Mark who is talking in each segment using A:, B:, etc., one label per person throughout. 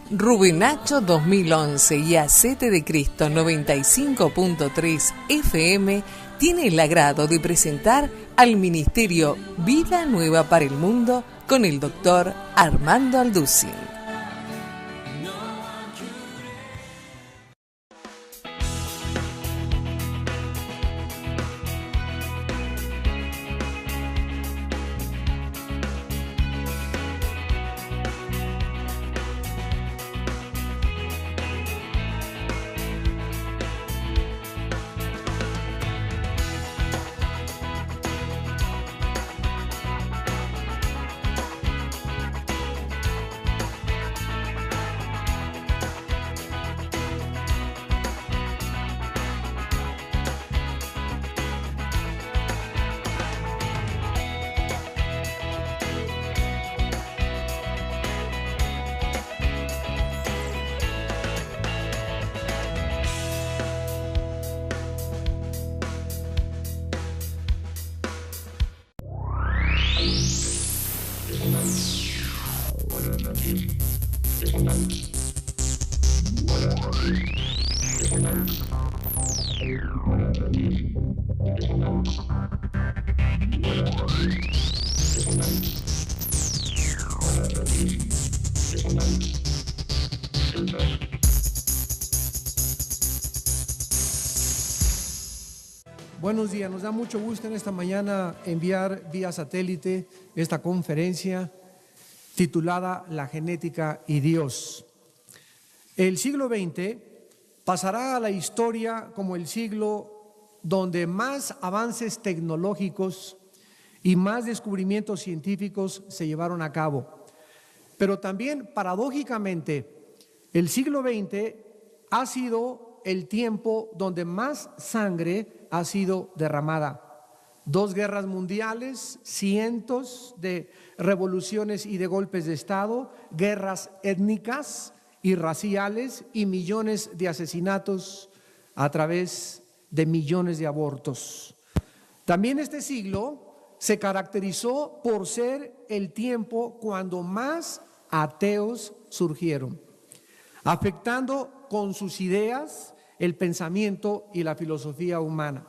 A: Rubinacho 2011 y Acete de Cristo 95.3 FM tiene el agrado de presentar al Ministerio Vida Nueva para el Mundo con el doctor Armando Alducin.
B: Buenos días, nos da mucho gusto en esta mañana enviar vía satélite esta conferencia titulada La genética y Dios. El siglo XX pasará a la historia como el siglo donde más avances tecnológicos y más descubrimientos científicos se llevaron a cabo. Pero también, paradójicamente, el siglo XX ha sido el tiempo donde más sangre ha sido derramada. 2 guerras mundiales, cientos de revoluciones y de golpes de Estado, guerras étnicas y raciales y millones de asesinatos a través de millones de abortos. También este siglo se caracterizó por ser el tiempo cuando más ateos surgieron, afectando con sus ideas el pensamiento y la filosofía humana.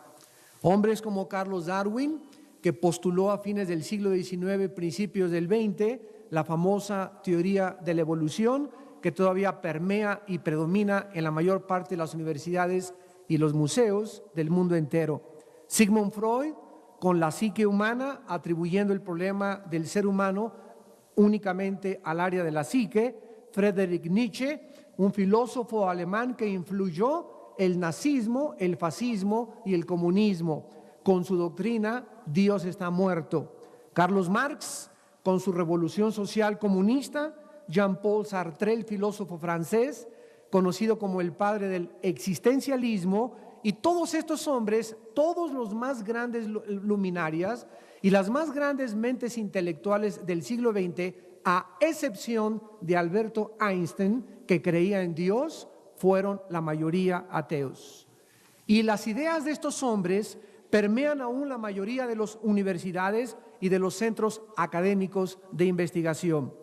B: Hombres como Carlos Darwin, que postuló a fines del siglo XIX, principios del XX, la famosa teoría de la evolución, que todavía permea y predomina en la mayor parte de las universidades y los museos del mundo entero. Sigmund Freud, con la psique humana, atribuyendo el problema del ser humano únicamente al área de la psique. Friedrich Nietzsche, un filósofo alemán que influyó el nazismo, el fascismo y el comunismo, con su doctrina Dios está muerto. Carlos Marx, con su revolución social comunista. Jean-Paul Sartre, el filósofo francés, conocido como el padre del existencialismo. Y todos estos hombres, todos los más grandes luminarias y las más grandes mentes intelectuales del siglo XX, a excepción de Alberto Einstein, que creía en Dios, fueron la mayoría ateos. Y las ideas de estos hombres permean aún la mayoría de las universidades y de los centros académicos de investigación.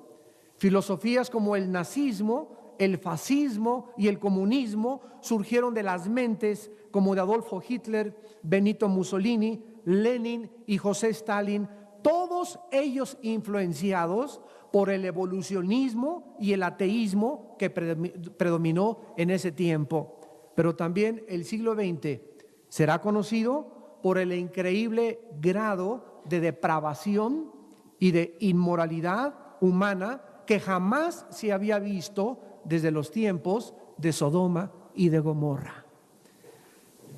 B: Filosofías como el nazismo, el fascismo y el comunismo surgieron de las mentes como de Adolfo Hitler, Benito Mussolini, Lenin y José Stalin, todos ellos influenciados por el evolucionismo y el ateísmo que predominó en ese tiempo. Pero también el siglo XX será conocido por el increíble grado de depravación y de inmoralidad humana que jamás se había visto desde los tiempos de Sodoma y de Gomorra.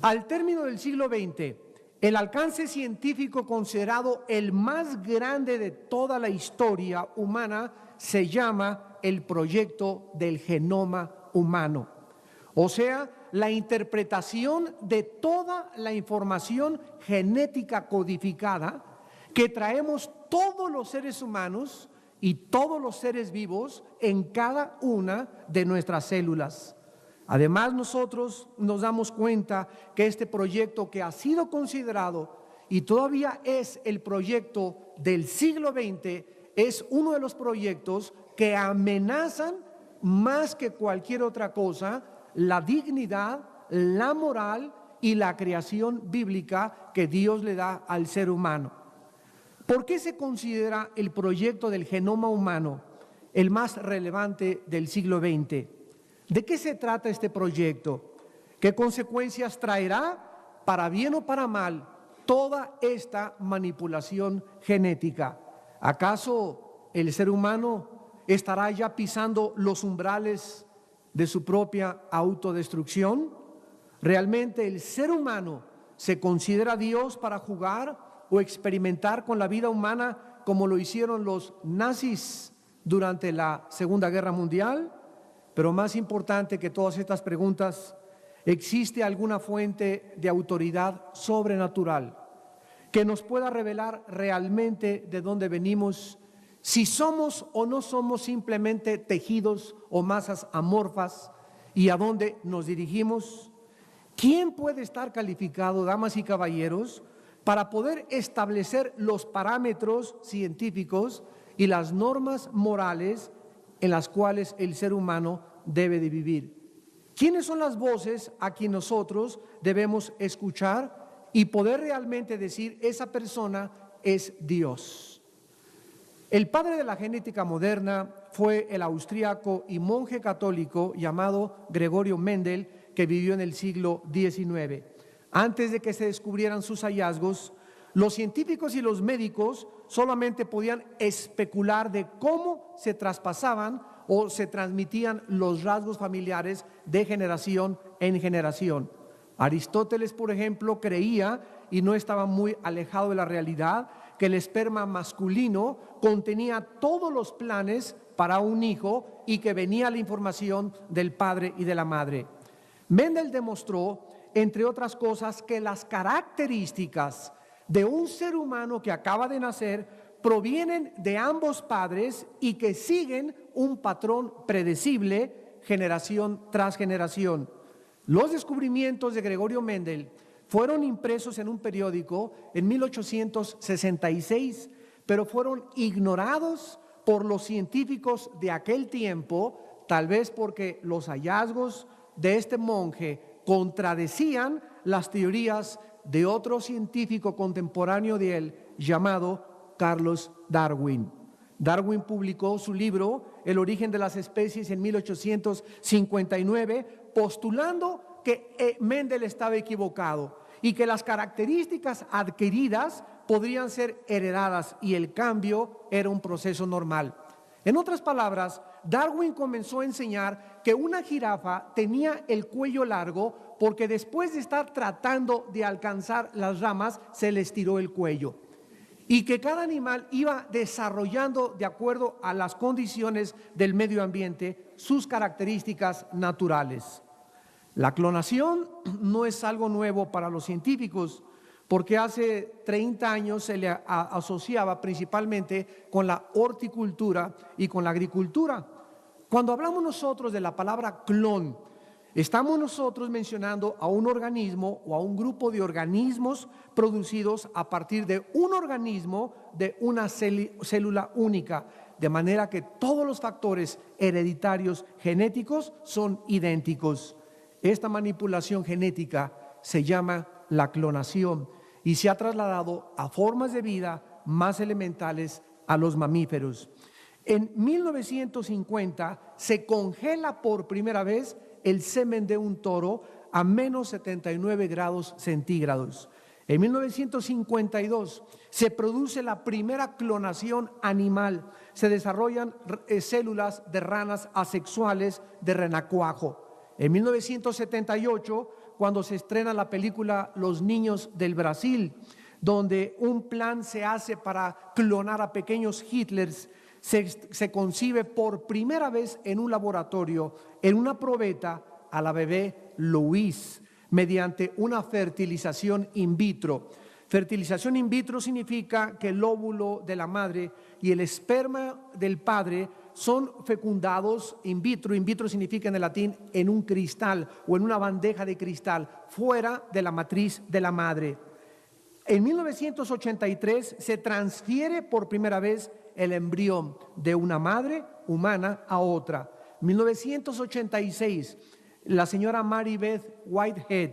B: Al término del siglo XX, el alcance científico considerado el más grande de toda la historia humana se llama el proyecto del genoma humano. O sea, la interpretación de toda la información genética codificada que traemos todos los seres humanos y todos los seres vivos en cada una de nuestras células. Además, nosotros nos damos cuenta que este proyecto, que ha sido considerado y todavía es el proyecto del siglo XX, es uno de los proyectos que amenazan más que cualquier otra cosa la dignidad, la moral y la creación bíblica que Dios le da al ser humano. ¿Por qué se considera el proyecto del genoma humano el más relevante del siglo XX? ¿De qué se trata este proyecto? ¿Qué consecuencias traerá, para bien o para mal, toda esta manipulación genética? ¿Acaso el ser humano estará ya pisando los umbrales de su propia autodestrucción? ¿Realmente el ser humano se considera Dios para jugar o experimentar con la vida humana como lo hicieron los nazis durante la Segunda Guerra Mundial? Pero más importante que todas estas preguntas, ¿existe alguna fuente de autoridad sobrenatural que nos pueda revelar realmente de dónde venimos, si somos o no somos simplemente tejidos o masas amorfas, y a dónde nos dirigimos? ¿Quién puede estar calificado, damas y caballeros, para poder establecer los parámetros científicos y las normas morales en las cuales el ser humano debe de vivir? ¿Quiénes son las voces a quien nosotros debemos escuchar y poder realmente decir esa persona es Dios? El padre de la genética moderna fue el austríaco y monje católico llamado Gregorio Mendel, que vivió en el siglo XIX. Antes de que se descubrieran sus hallazgos, los científicos y los médicos solamente podían especular de cómo se traspasaban o se transmitían los rasgos familiares de generación en generación. Aristóteles, por ejemplo, creía, y no estaba muy alejado de la realidad, que el esperma masculino contenía todos los planes para un hijo y que venía la información del padre y de la madre. Mendel demostró, entre otras cosas, que las características de un ser humano que acaba de nacer provienen de ambos padres y que siguen un patrón predecible generación tras generación. Los descubrimientos de Gregorio Mendel fueron impresos en un periódico en 1866, pero fueron ignorados por los científicos de aquel tiempo, tal vez porque los hallazgos de este monje contradecían las teorías de otro científico contemporáneo de él llamado Carlos Darwin. Darwin publicó su libro El origen de las especies en 1859, postulando que Mendel estaba equivocado y que las características adquiridas podrían ser heredadas y el cambio era un proceso normal. En otras palabras, Darwin comenzó a enseñar que una jirafa tenía el cuello largo porque después de estar tratando de alcanzar las ramas se le estiró el cuello, y que cada animal iba desarrollando, de acuerdo a las condiciones del medio ambiente, sus características naturales. La clonación no es algo nuevo para los científicos, porque hace 30 años se le asociaba principalmente con la horticultura y con la agricultura. Cuando hablamos nosotros de la palabra clon, estamos nosotros mencionando a un organismo o a un grupo de organismos producidos a partir de un organismo de una célula única, de manera que todos los factores hereditarios genéticos son idénticos. Esta manipulación genética se llama la clonación y se ha trasladado a formas de vida más elementales a los mamíferos. En 1950 se congela por primera vez el semen de un toro a menos 79 grados centígrados. En 1952 se produce la primera clonación animal. Se desarrollan células de ranas asexuales de renacuajo. En 1978, cuando se estrena la película Los niños del Brasil, donde un plan se hace para clonar a pequeños Hitlers, se concibe por primera vez en un laboratorio, en una probeta, a la bebé Louise, mediante una fertilización in vitro. Fertilización in vitro significa que el óvulo de la madre y el esperma del padre son fecundados in vitro. In vitro significa en el latín en un cristal o en una bandeja de cristal, fuera de la matriz de la madre. En 1983 se transfiere por primera vez el embrión de una madre humana a otra. 1986, la señora Mary Beth Whitehead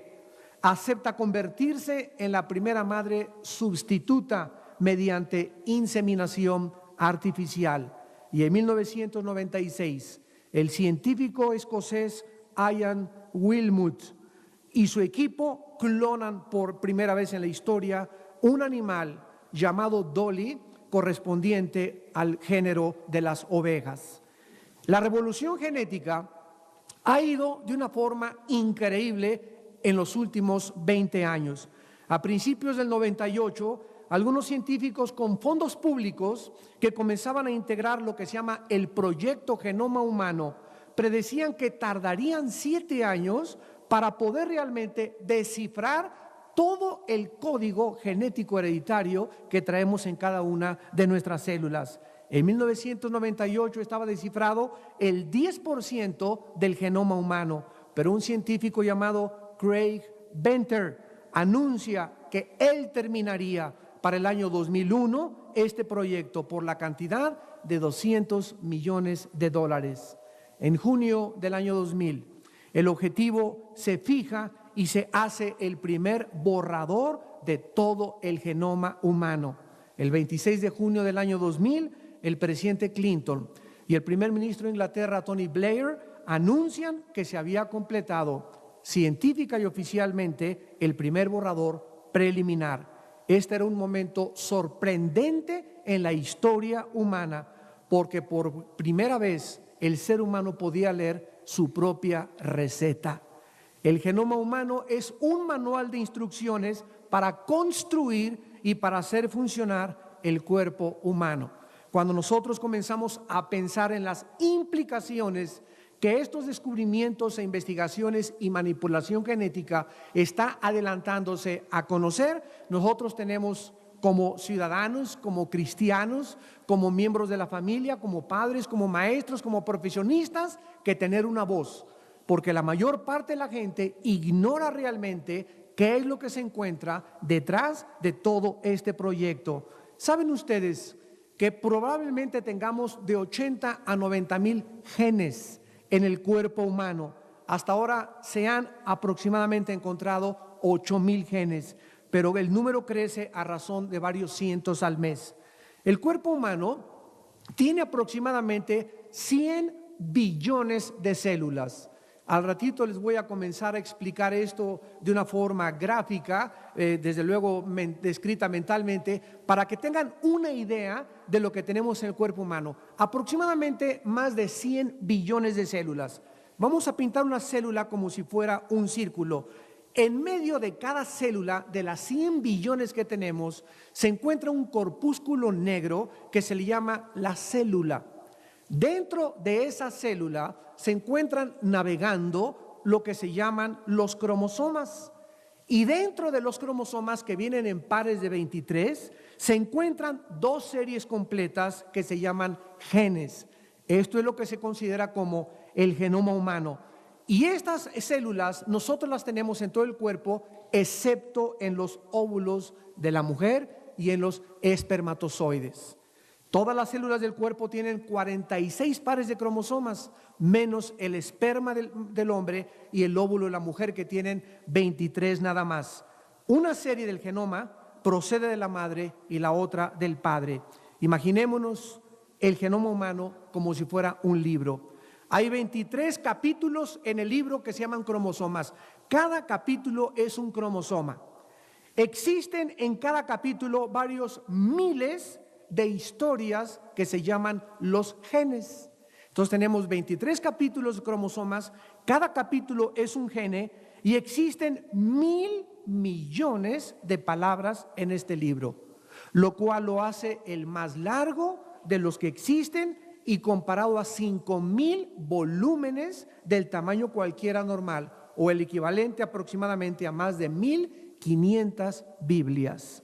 B: acepta convertirse en la primera madre sustituta mediante inseminación artificial. Y en 1996, el científico escocés Ian Wilmut y su equipo clonan por primera vez en la historia un animal llamado Dolly, correspondiente al género de las ovejas. La revolución genética ha ido de una forma increíble en los últimos 20 años. A principios del 98, algunos científicos con fondos públicos que comenzaban a integrar lo que se llama el Proyecto Genoma Humano predecían que tardarían 7 años para poder realmente descifrar todo el código genético hereditario que traemos en cada una de nuestras células. En 1998 estaba descifrado el 10% del genoma humano, pero un científico llamado Craig Venter anuncia que él terminaría para el año 2001 este proyecto por la cantidad de $200 millones. En junio del año 2000, el objetivo se fija y se hace el primer borrador de todo el genoma humano. El 26 de junio del año 2000, el presidente Clinton y el primer ministro de Inglaterra, Tony Blair, anuncian que se había completado científica y oficialmente el primer borrador preliminar. Este era un momento sorprendente en la historia humana, porque por primera vez el ser humano podía leer su propia receta. El genoma humano es un manual de instrucciones para construir y para hacer funcionar el cuerpo humano. Cuando nosotros comenzamos a pensar en las implicaciones que estos descubrimientos e investigaciones y manipulación genética está adelantándose a conocer, nosotros tenemos como ciudadanos, como cristianos, como miembros de la familia, como padres, como maestros, como profesionistas, que tener una voz, porque la mayor parte de la gente ignora realmente qué es lo que se encuentra detrás de todo este proyecto. ¿Saben ustedes que probablemente tengamos de 80 a 90 mil genes en el cuerpo humano? Hasta ahora se han aproximadamente encontrado 8,000 genes, pero el número crece a razón de varios cientos al mes. El cuerpo humano tiene aproximadamente 100 billones de células. Al ratito les voy a comenzar a explicar esto de una forma gráfica, desde luego descrita mentalmente, para que tengan una idea de lo que tenemos en el cuerpo humano. Aproximadamente más de 100 billones de células. Vamos a pintar una célula como si fuera un círculo. En medio de cada célula, de las 100 billones que tenemos, se encuentra un corpúsculo negro que se le llama la célula. Dentro de esa célula se encuentran navegando lo que se llaman los cromosomas. Y dentro de los cromosomas, que vienen en pares de 23, se encuentran 2 series completas que se llaman genes. Esto es lo que se considera como el genoma humano. Y estas células nosotros las tenemos en todo el cuerpo, excepto en los óvulos de la mujer y en los espermatozoides. Todas las células del cuerpo tienen 46 pares de cromosomas, menos el esperma del hombre y el óvulo de la mujer, que tienen 23 nada más. Una serie del genoma procede de la madre y la otra del padre. Imaginémonos el genoma humano como si fuera un libro. Hay 23 capítulos en el libro que se llaman cromosomas. Cada capítulo es un cromosoma. Existen en cada capítulo varios miles de historias que se llaman los genes. Entonces tenemos 23 capítulos de cromosomas, cada capítulo es un gene y existen 1,000 millones de palabras en este libro, lo cual lo hace el más largo de los que existen y comparado a 5,000 volúmenes del tamaño cualquiera normal, o el equivalente aproximadamente a más de 1,500 Biblias.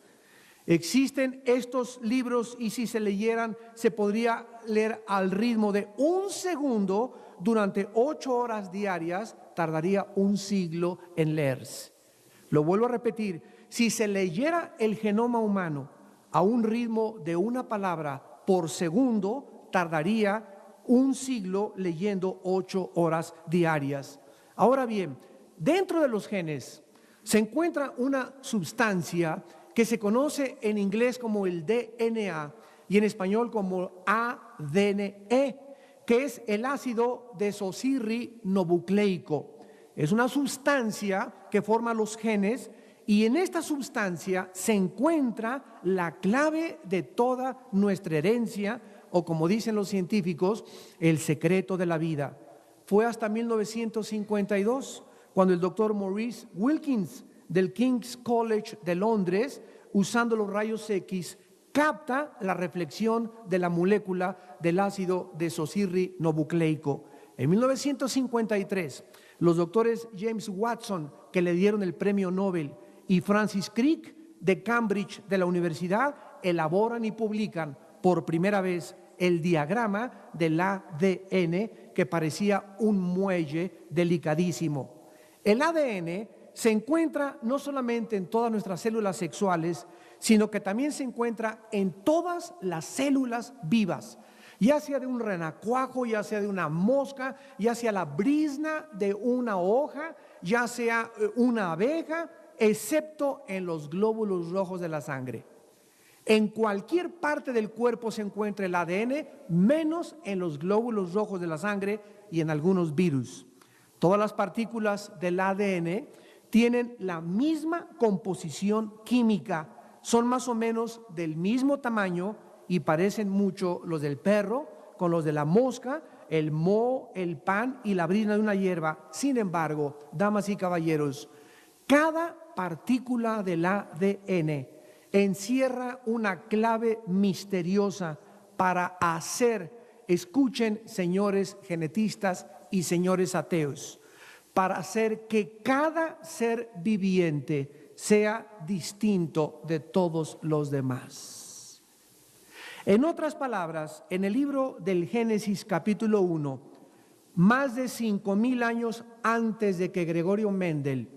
B: Existen estos libros y si se leyeran, se podría leer al ritmo de 1 segundo durante 8 horas diarias, tardaría 1 siglo en leerse. Lo vuelvo a repetir, si se leyera el genoma humano a un ritmo de una palabra por segundo, tardaría un siglo leyendo 8 horas diarias. Ahora bien, dentro de los genes se encuentra una sustancia que se conoce en inglés como el DNA y en español como ADN, que es el ácido desoxirribonucleico. Es una sustancia que forma los genes y en esta sustancia se encuentra la clave de toda nuestra herencia, o como dicen los científicos, el secreto de la vida. Fue hasta 1952 cuando el doctor Maurice Wilkins del King's College de Londres, usando los rayos X, capta la reflexión de la molécula del ácido desoxirribonucleico. En 1953, los doctores James Watson, que le dieron el premio Nobel, y Francis Crick de Cambridge de la universidad, elaboran y publican por primera vez el diagrama del ADN, que parecía un muelle delicadísimo. El ADN se encuentra no solamente en todas nuestras células sexuales, sino que también se encuentra en todas las células vivas, ya sea de un renacuajo, ya sea de una mosca, ya sea la brizna de una hoja, ya sea una abeja, excepto en los glóbulos rojos de la sangre. En cualquier parte del cuerpo se encuentra el ADN, menos en los glóbulos rojos de la sangre y en algunos virus. Todas las partículas del ADN tienen la misma composición química, son más o menos del mismo tamaño y parecen mucho los del perro con los de la mosca, el moho, el pan y la brizna de una hierba. Sin embargo, damas y caballeros, cada partícula del ADN encierra una clave misteriosa para hacer, escuchen señores genetistas y señores ateos, para hacer que cada ser viviente sea distinto de todos los demás. En otras palabras, en el libro del Génesis capítulo 1, más de 5,000 años antes de que Gregorio Mendel,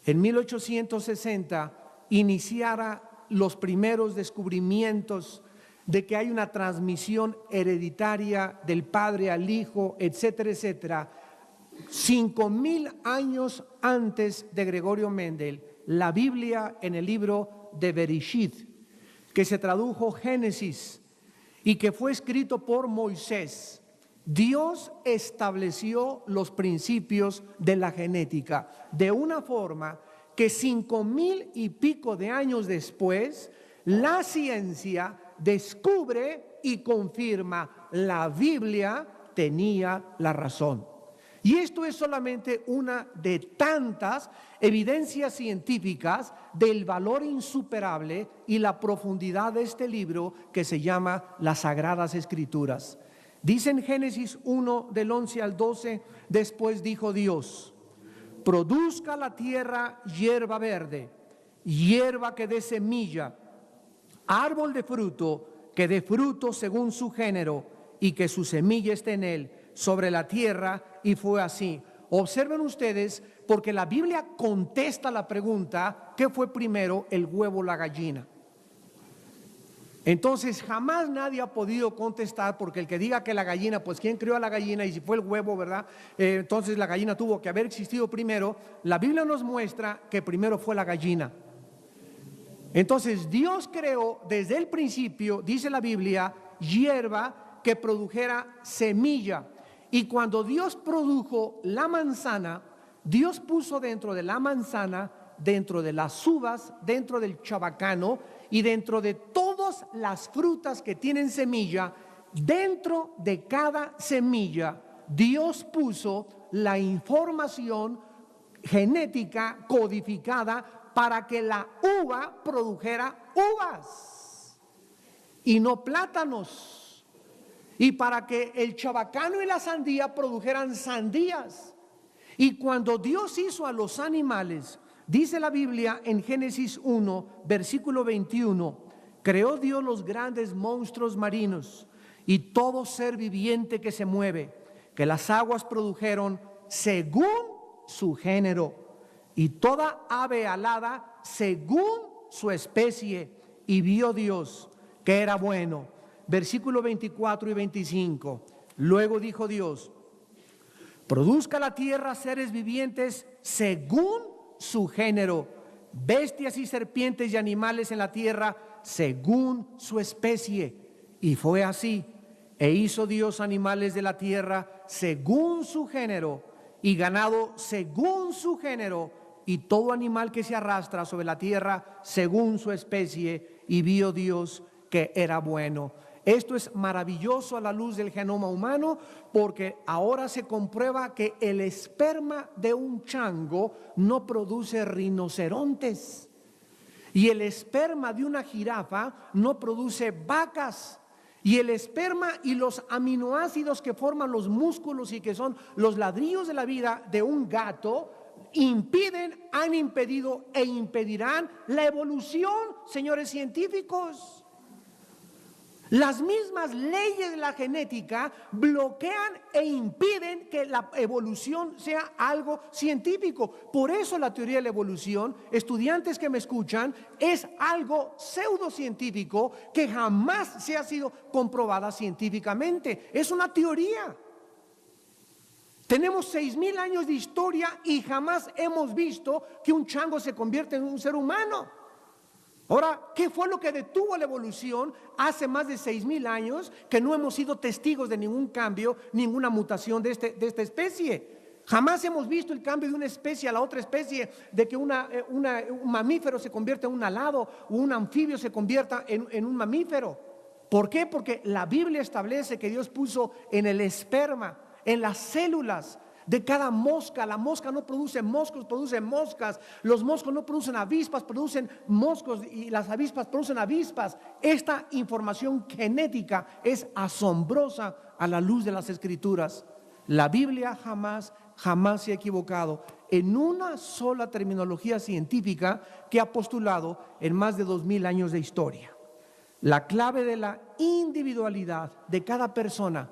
B: en 1860, iniciara los primeros descubrimientos de que hay una transmisión hereditaria del padre al hijo, etcétera, etcétera. 5,000 años antes de Gregorio Mendel, la Biblia en el libro de Bereshit, que se tradujo Génesis y que fue escrito por Moisés, Dios estableció los principios de la genética de una forma que 5,000 y pico de años después, la ciencia descubre y confirma: la Biblia tenía la razón. Y esto es solamente una de tantas evidencias científicas del valor insuperable y la profundidad de este libro que se llama las Sagradas Escrituras. Dice en Génesis 1, del 11 al 12, después dijo Dios: produzca la tierra hierba verde, hierba que dé semilla, árbol de fruto que dé fruto según su género, y que su semilla esté en él, sobre la tierra, y fue así. Observen ustedes, porque la Biblia contesta la pregunta: ¿qué fue primero, el huevo o la gallina? Entonces jamás nadie ha podido contestar, porque el que diga que la gallina, pues ¿quién creó a la gallina? Y si fue el huevo, ¿verdad? Entonces la gallina tuvo que haber existido primero. La Biblia nos muestra que primero fue la gallina. Entonces Dios creó desde el principio, dice la Biblia, hierba que produjera semilla. Y cuando Dios produjo la manzana, Dios puso dentro de la manzana, dentro de las uvas, dentro del chabacano y dentro de todas las frutas que tienen semilla, dentro de cada semilla, Dios puso la información genética codificada para que la uva produjera uvas y no plátanos, y para que el chabacano y la sandía produjeran sandías. Y cuando Dios hizo a los animales, dice la Biblia en Génesis 1, versículo 21, creó Dios los grandes monstruos marinos y todo ser viviente que se mueve, que las aguas produjeron según su género, y toda ave alada según su especie, y vio Dios que era bueno. Versículo 24 y 25. Luego dijo Dios: produzca la tierra seres vivientes según su género, bestias y serpientes y animales en la tierra según su especie. Y fue así. E hizo Dios animales de la tierra según su género, y ganado según su género, y todo animal que se arrastra sobre la tierra según su especie. Y vio Dios que era bueno. Esto es maravilloso a la luz del genoma humano, porque ahora se comprueba que el esperma de un chango no produce rinocerontes, y el esperma de una jirafa no produce vacas, y el esperma y los aminoácidos que forman los músculos y que son los ladrillos de la vida de un gato han impedido e impedirán la evolución, señores científicos. Las mismas leyes de la genética bloquean e impiden que la evolución sea algo científico. Por eso la teoría de la evolución, estudiantes que me escuchan, es algo pseudocientífico que jamás se ha sido comprobada científicamente. Es una teoría. Tenemos 6,000 años de historia y jamás hemos visto que un chango se convierta en un ser humano. Ahora, ¿qué fue lo que detuvo la evolución hace más de 6,000 años? Que no hemos sido testigos de ningún cambio, ninguna mutación de esta especie. Jamás hemos visto el cambio de una especie a la otra especie, de que un mamífero se convierta en un alado o un anfibio se convierta en un mamífero. ¿Por qué? Porque la Biblia establece que Dios puso en el esperma, en las células de cada mosca. La mosca no produce moscos, produce moscas. Los moscos no producen avispas, producen moscos, y las avispas producen avispas. Esta información genética es asombrosa a la luz de las Escrituras. La Biblia jamás se ha equivocado en una sola terminología científica que ha postulado en más de 2,000 años de historia. La clave de la individualidad de cada persona,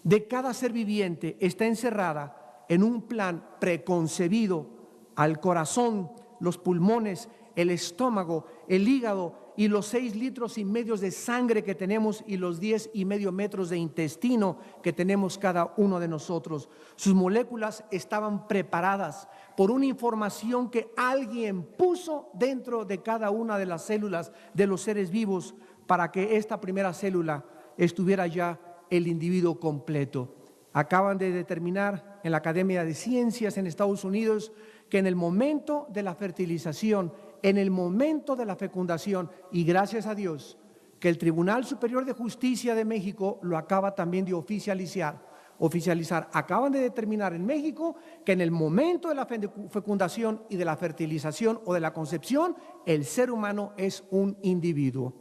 B: de cada ser viviente, está encerrada en un plan preconcebido al corazón, los pulmones, el estómago, el hígado y los 6,5 litros de sangre que tenemos y los 10,5 metros de intestino que tenemos cada uno de nosotros. Sus moléculas estaban preparadas por una información que alguien puso dentro de cada una de las células de los seres vivos para que esta primera célula estuviera ya el individuo completo. Acaban de determinar en la Academia de Ciencias en Estados Unidos que en el momento de la fertilización, en el momento de la fecundación, y gracias a Dios que el Tribunal Superior de Justicia de México lo acaba también de oficializar, acaban de determinar en México que en el momento de la fecundación y de la fertilización o de la concepción, el ser humano es un individuo.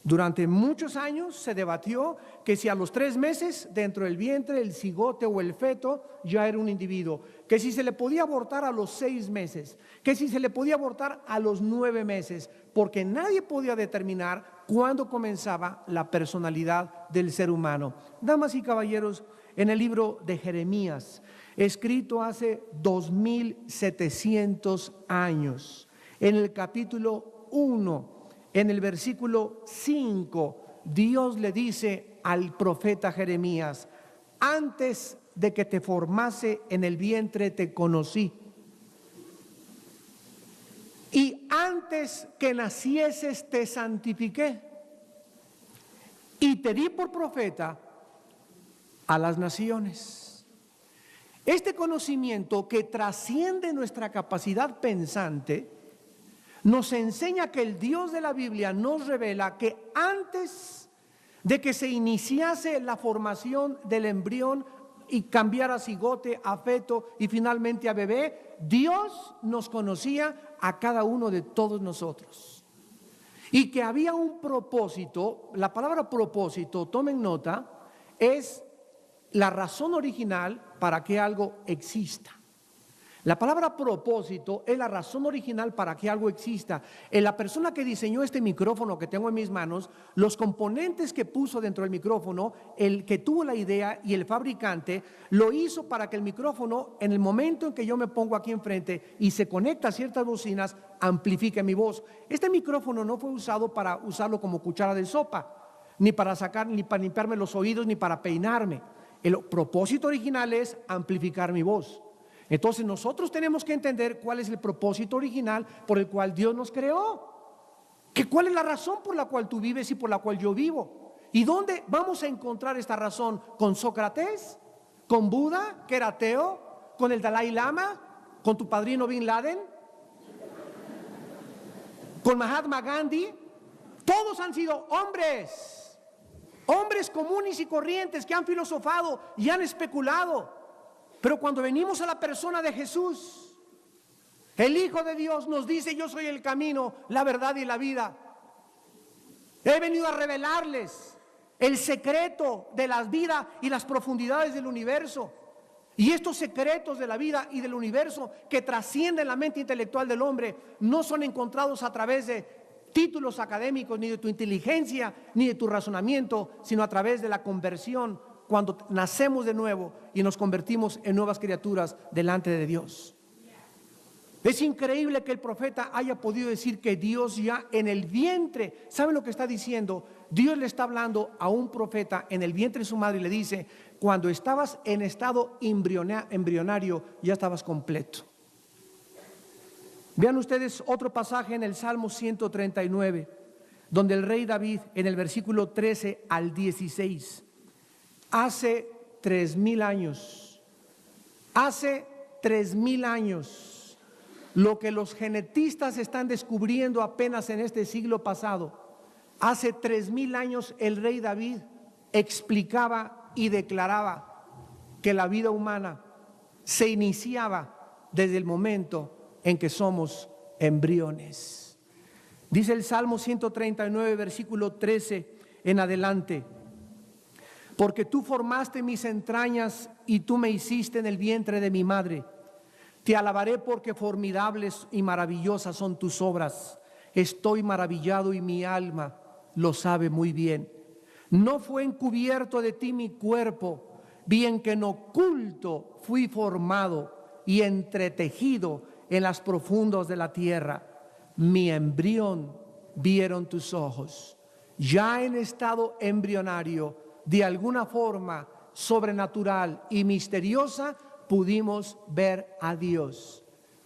B: Durante muchos años se debatió que si a los 3 meses dentro del vientre el cigote o el feto ya era un individuo, que si se le podía abortar a los 6 meses, que si se le podía abortar a los 9 meses, porque nadie podía determinar cuándo comenzaba la personalidad del ser humano. Damas y caballeros, en el libro de Jeremías, escrito hace 2,700 años, en el capítulo 1, en el versículo 5, Dios le dice al profeta Jeremías: antes de que te formase en el vientre te conocí, y antes que nacieses te santifiqué, y te di por profeta a las naciones. Este conocimiento que trasciende nuestra capacidad pensante nos enseña que el Dios de la Biblia nos revela que antes de que se iniciase la formación del embrión y cambiara cigote a feto y finalmente a bebé, Dios nos conocía a cada uno de todos nosotros, y que había un propósito. La palabra propósito, tomen nota, es la razón original para que algo exista. La palabra propósito es la razón original para que algo exista. La persona que diseñó este micrófono que tengo en mis manos, los componentes que puso dentro del micrófono, el que tuvo la idea y el fabricante, lo hizo para que el micrófono, en el momento en que yo me pongo aquí enfrente y se conecta a ciertas bocinas, amplifique mi voz. Este micrófono no fue usado para usarlo como cuchara de sopa, ni para sacar, ni para limpiarme los oídos, ni para peinarme. El propósito original es amplificar mi voz. Entonces nosotros tenemos que entender cuál es el propósito original por el cual Dios nos creó. ¿Cuál es la razón por la cual tú vives y por la cual yo vivo? ¿Y dónde vamos a encontrar esta razón? ¿Con Sócrates? ¿Con Buda, que era ateo? ¿Con el Dalai Lama? ¿Con tu padrino Bin Laden? ¿Con Mahatma Gandhi? Todos han sido hombres comunes y corrientes que han filosofado y han especulado. Pero cuando venimos a la persona de Jesús, el Hijo de Dios nos dice: yo soy el camino, la verdad y la vida. He venido a revelarles el secreto de la vida y las profundidades del universo. Y estos secretos de la vida y del universo que trascienden la mente intelectual del hombre no son encontrados a través de títulos académicos, ni de tu inteligencia, ni de tu razonamiento, sino a través de la conversión, cuando nacemos de nuevo y nos convertimos en nuevas criaturas delante de Dios. Es increíble que el profeta haya podido decir que Dios ya en el vientre, ¿saben lo que está diciendo? Dios le está hablando a un profeta en el vientre de su madre y le dice: cuando estabas en estado embrionario ya estabas completo. Vean ustedes otro pasaje en el Salmo 139, donde el rey David, en el versículo 13 al 16, hace 3,000 años, lo que los genetistas están descubriendo apenas en este siglo pasado, hace 3,000 años el rey David explicaba y declaraba que la vida humana se iniciaba desde el momento en que somos embriones. Dice el Salmo 139, versículo 13 en adelante: porque tú formaste mis entrañas y tú me hiciste en el vientre de mi madre. Te alabaré porque formidables y maravillosas son tus obras. Estoy maravillado y mi alma lo sabe muy bien. No fue encubierto de ti mi cuerpo, bien que en oculto fui formado y entretejido en las profundos de la tierra. Mi embrión vieron tus ojos. Ya en estado embrionario, de alguna forma sobrenatural y misteriosa, pudimos ver a Dios.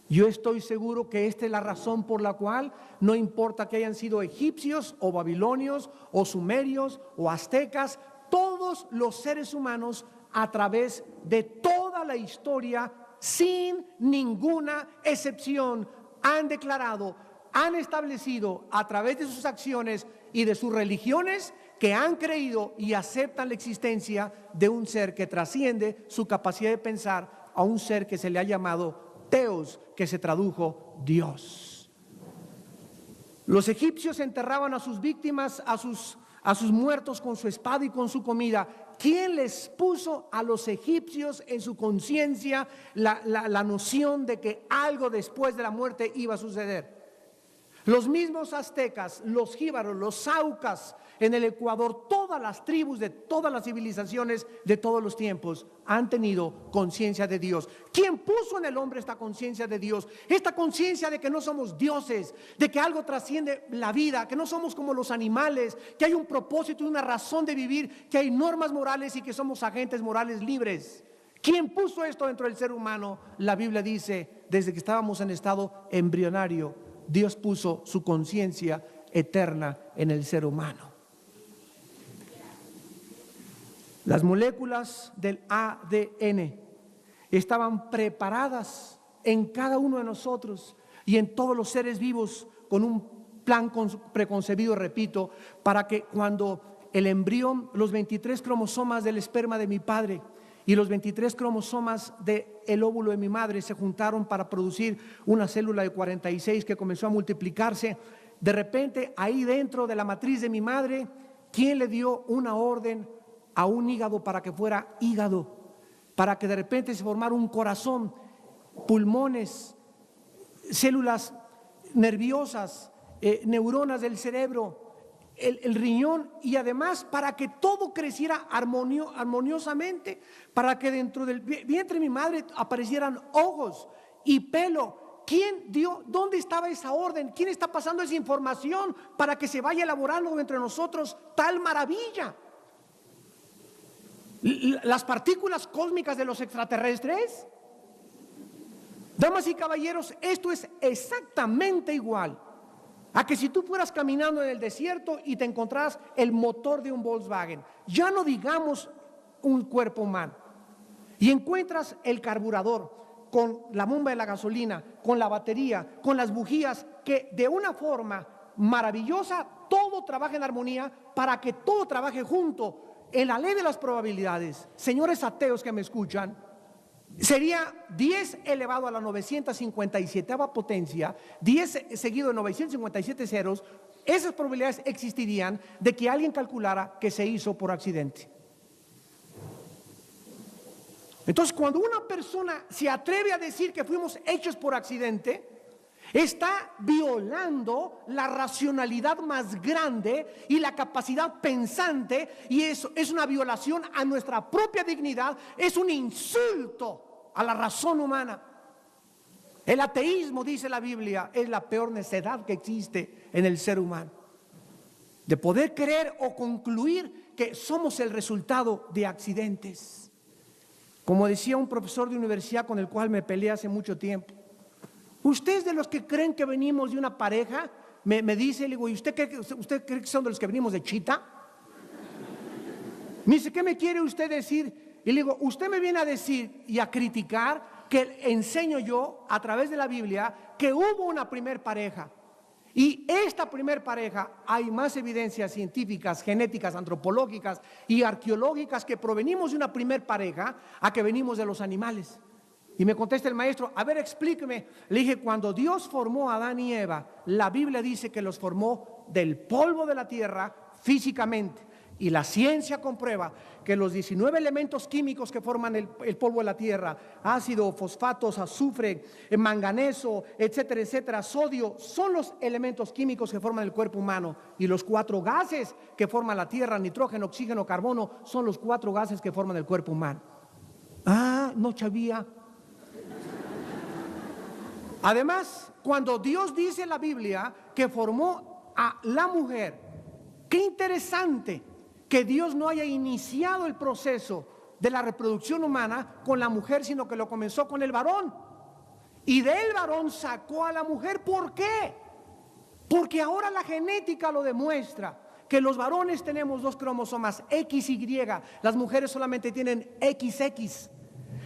B: Yo estoy seguro que esta es la razón por la cual no importa que hayan sido egipcios o babilonios o sumerios o aztecas, todos los seres humanos a través de toda la historia, sin ninguna excepción, han declarado, han establecido a través de sus acciones y de sus religiones que han creído y aceptan la existencia de un ser que trasciende su capacidad de pensar a un ser que se le ha llamado Teos, que se tradujo Dios. Los egipcios enterraban a sus víctimas, a sus muertos con su espada y con su comida. ¿Quién les puso a los egipcios en su conciencia la noción de que algo después de la muerte iba a suceder? Los mismos aztecas, los jíbaros, los aucas en el Ecuador, todas las tribus de todas las civilizaciones de todos los tiempos han tenido conciencia de Dios. ¿Quién puso en el hombre esta conciencia de Dios? Esta conciencia de que no somos dioses, de que algo trasciende la vida, que no somos como los animales, que hay un propósito y una razón de vivir, que hay normas morales y que somos agentes morales libres. ¿Quién puso esto dentro del ser humano? La Biblia dice, desde que estábamos en estado embrionario, Dios puso su conciencia eterna en el ser humano. Las moléculas del ADN estaban preparadas en cada uno de nosotros y en todos los seres vivos con un plan preconcebido, repito, para que cuando el embrión, los 23 cromosomas del esperma de mi padre y los 23 cromosomas del óvulo de mi madre se juntaron para producir una célula de 46 que comenzó a multiplicarse, de repente ahí dentro de la matriz de mi madre, ¿quién le dio una orden a un hígado para que fuera hígado? Para que de repente se formara un corazón. pulmones, células nerviosas, neuronas del cerebro, el riñón, y además para que todo creciera armoniosamente, para que dentro del vientre de mi madre aparecieran ojos y pelo. ¿Quién dio? ¿Dónde estaba esa orden? ¿Quién está pasando esa información para que se vaya elaborando entre nosotros tal maravilla? ¿Las partículas cósmicas de los extraterrestres? Damas y caballeros, esto es exactamente igual a que si tú fueras caminando en el desierto y te encontraras el motor de un Volkswagen, ya no digamos un cuerpo humano, y encuentras el carburador con la bomba de la gasolina, con la batería, con las bujías, que de una forma maravillosa todo trabaja en armonía para que todo trabaje junto en la ley de las probabilidades. Señores ateos que me escuchan, sería 10 elevado a la 957ª potencia, 10 seguido de 957 ceros. Esas probabilidades existirían de que alguien calculara que se hizo por accidente. Entonces, cuando una persona se atreve a decir que fuimos hechos por accidente, está violando la racionalidad más grande y la capacidad pensante, y eso es una violación a nuestra propia dignidad, es un insulto a la razón humana. El ateísmo, dice la Biblia, es la peor necedad que existe en el ser humano, de poder creer o concluir que somos el resultado de accidentes. Como decía un profesor de universidad con el cual me peleé hace mucho tiempo, ¿usted es de los que creen que venimos de una pareja? Me dice, le digo, ¿y usted cree que son de los que venimos de chita? Me dice, ¿qué me quiere usted decir? Y le digo, usted me viene a decir y a criticar que enseño yo a través de la Biblia que hubo una primer pareja. Y esta primer pareja, hay más evidencias científicas, genéticas, antropológicas y arqueológicas que provenimos de una primer pareja a que venimos de los animales. Y me contesta el maestro, a ver, explíqueme. Le dije, cuando Dios formó a Adán y Eva, la Biblia dice que los formó del polvo de la tierra físicamente. Y la ciencia comprueba que los 19 elementos químicos que forman el polvo de la tierra, ácido, fosfatos, azufre, manganeso, etcétera, etcétera, sodio, son los elementos químicos que forman el cuerpo humano. Y los 4 gases que forman la tierra, nitrógeno, oxígeno, carbono, son los 4 gases que forman el cuerpo humano. Ah, no sabía. Además, cuando Dios dice en la Biblia que formó a la mujer, qué interesante que Dios no haya iniciado el proceso de la reproducción humana con la mujer, sino que lo comenzó con el varón. Y del varón sacó a la mujer. ¿Por qué? Porque ahora la genética lo demuestra, que los varones tenemos 2 cromosomas, XY, las mujeres solamente tienen XX.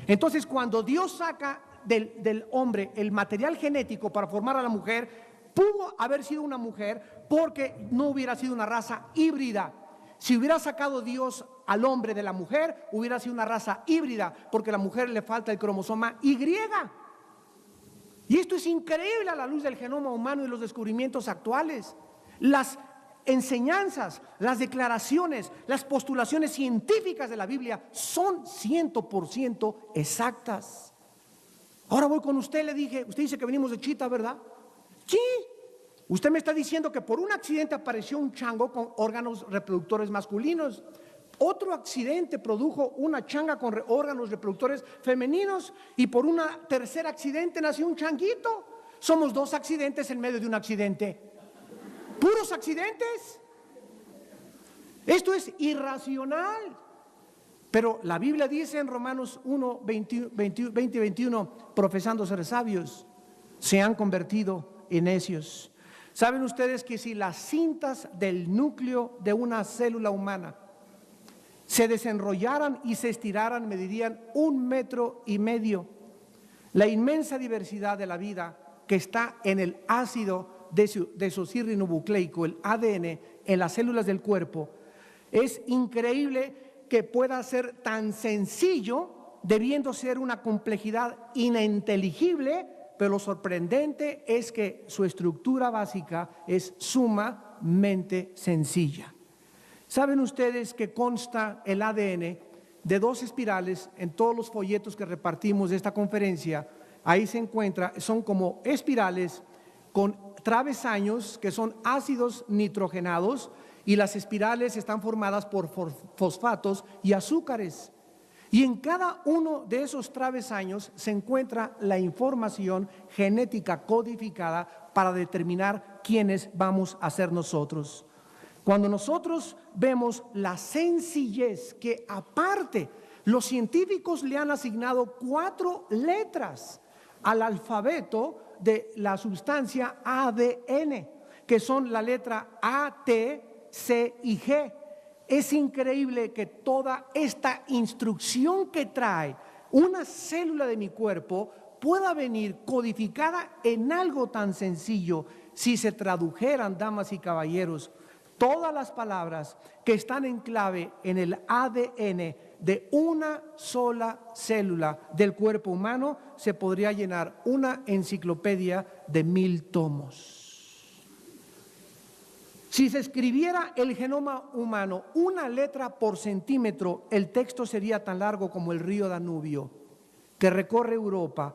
B: Entonces, cuando Dios saca del hombre el material genético para formar a la mujer, pudo haber sido una mujer porque no hubiera sido una raza híbrida. Si hubiera sacado Dios al hombre de la mujer, hubiera sido una raza híbrida, porque a la mujer le falta el cromosoma Y. Y esto es increíble a la luz del genoma humano y los descubrimientos actuales. Las enseñanzas, las declaraciones, las postulaciones científicas de la Biblia son 100% exactas. Ahora voy con usted, le dije, usted dice que venimos de chita, ¿verdad? Sí. Usted me está diciendo que por un accidente apareció un chango con órganos reproductores masculinos. Otro accidente produjo una changa con órganos reproductores femeninos, y por un tercer accidente nació un changuito. Somos 2 accidentes en medio de un accidente. ¿Puros accidentes? Esto es irracional. Pero la Biblia dice en Romanos 1, 20 y 21, profesando ser sabios, se han convertido en necios. ¿Saben ustedes que si las cintas del núcleo de una célula humana se desenrollaran y se estiraran, medirían 1,5 metros? La inmensa diversidad de la vida que está en el ácido desoxirribonucleico, el ADN, en las células del cuerpo, es increíble que pueda ser tan sencillo, debiendo ser una complejidad ininteligible. Pero lo sorprendente es que su estructura básica es sumamente sencilla. ¿Saben ustedes que consta el ADN de 2 espirales? En todos los folletos que repartimos de esta conferencia ahí se encuentra, son como espirales con travesaños que son ácidos nitrogenados, y las espirales están formadas por fosfatos y azúcares. Y en cada uno de esos travesaños se encuentra la información genética codificada para determinar quiénes vamos a ser nosotros. Cuando nosotros vemos la sencillez que aparte los científicos le han asignado 4 letras al alfabeto de la sustancia ADN, que son la letra A, T, C y G. Es increíble que toda esta instrucción que trae una célula de mi cuerpo pueda venir codificada en algo tan sencillo. Si se tradujeran, damas y caballeros, todas las palabras que están en clave en el ADN de una sola célula del cuerpo humano, se podría llenar una enciclopedia de 1000 tomos. Si se escribiera el genoma humano una letra por centímetro, el texto sería tan largo como el río Danubio, que recorre Europa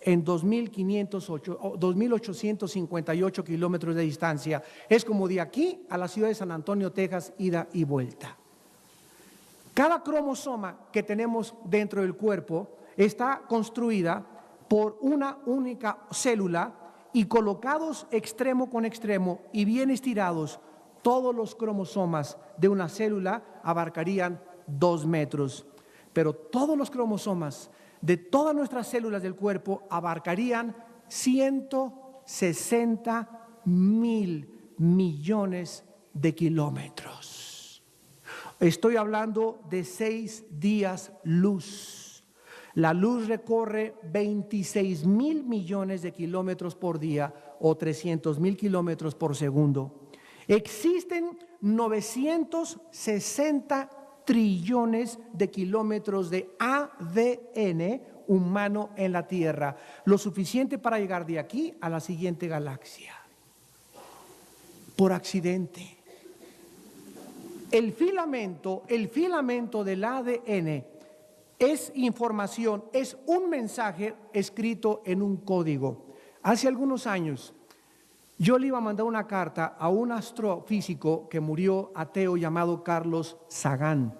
B: en 2.858 kilómetros de distancia. Es como de aquí a la ciudad de San Antonio, Texas, ida y vuelta. Cada cromosoma que tenemos dentro del cuerpo está construida por una única célula, y colocados extremo con extremo y bien estirados, todos los cromosomas de una célula abarcarían 2 metros. Pero todos los cromosomas de todas nuestras células del cuerpo abarcarían 160.000 millones de kilómetros. Estoy hablando de 6 días luz. La luz recorre 26.000 millones de kilómetros por día o 300.000 kilómetros por segundo. Existen 960 trillones de kilómetros de ADN humano en la Tierra, lo suficiente para llegar de aquí a la siguiente galaxia. Por accidente. El filamento del ADN es información, es un mensaje escrito en un código. Hace algunos años yo le iba a mandar una carta a un astrofísico que murió ateo llamado Carlos Sagan.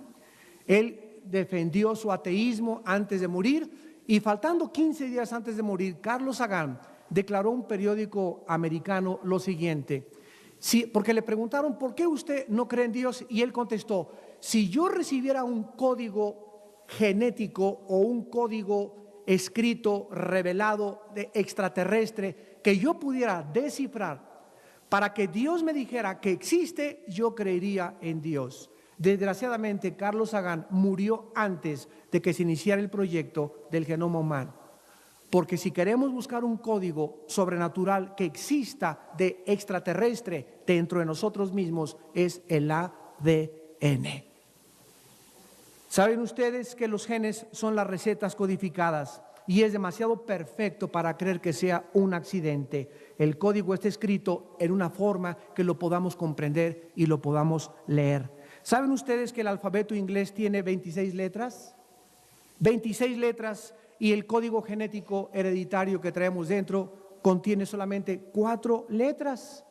B: Él defendió su ateísmo antes de morir, y faltando 15 días antes de morir, Carlos Sagan declaró a un periódico americano lo siguiente. Sí, porque le preguntaron, ¿por qué usted no cree en Dios? Y él contestó, si yo recibiera un código genético o un código escrito, revelado, de extraterrestre, que yo pudiera descifrar para que Dios me dijera que existe, yo creería en Dios. Desgraciadamente, Carlos Sagan murió antes de que se iniciara el proyecto del genoma humano. Porque si queremos buscar un código sobrenatural que exista de extraterrestre dentro de nosotros mismos, es el ADN. ¿Saben ustedes que los genes son las recetas codificadas? Y es demasiado perfecto para creer que sea un accidente. El código está escrito en una forma que lo podamos comprender y lo podamos leer. ¿Saben ustedes que el alfabeto inglés tiene 26 letras? 26 letras, y el código genético hereditario que traemos dentro contiene solamente 4 letras.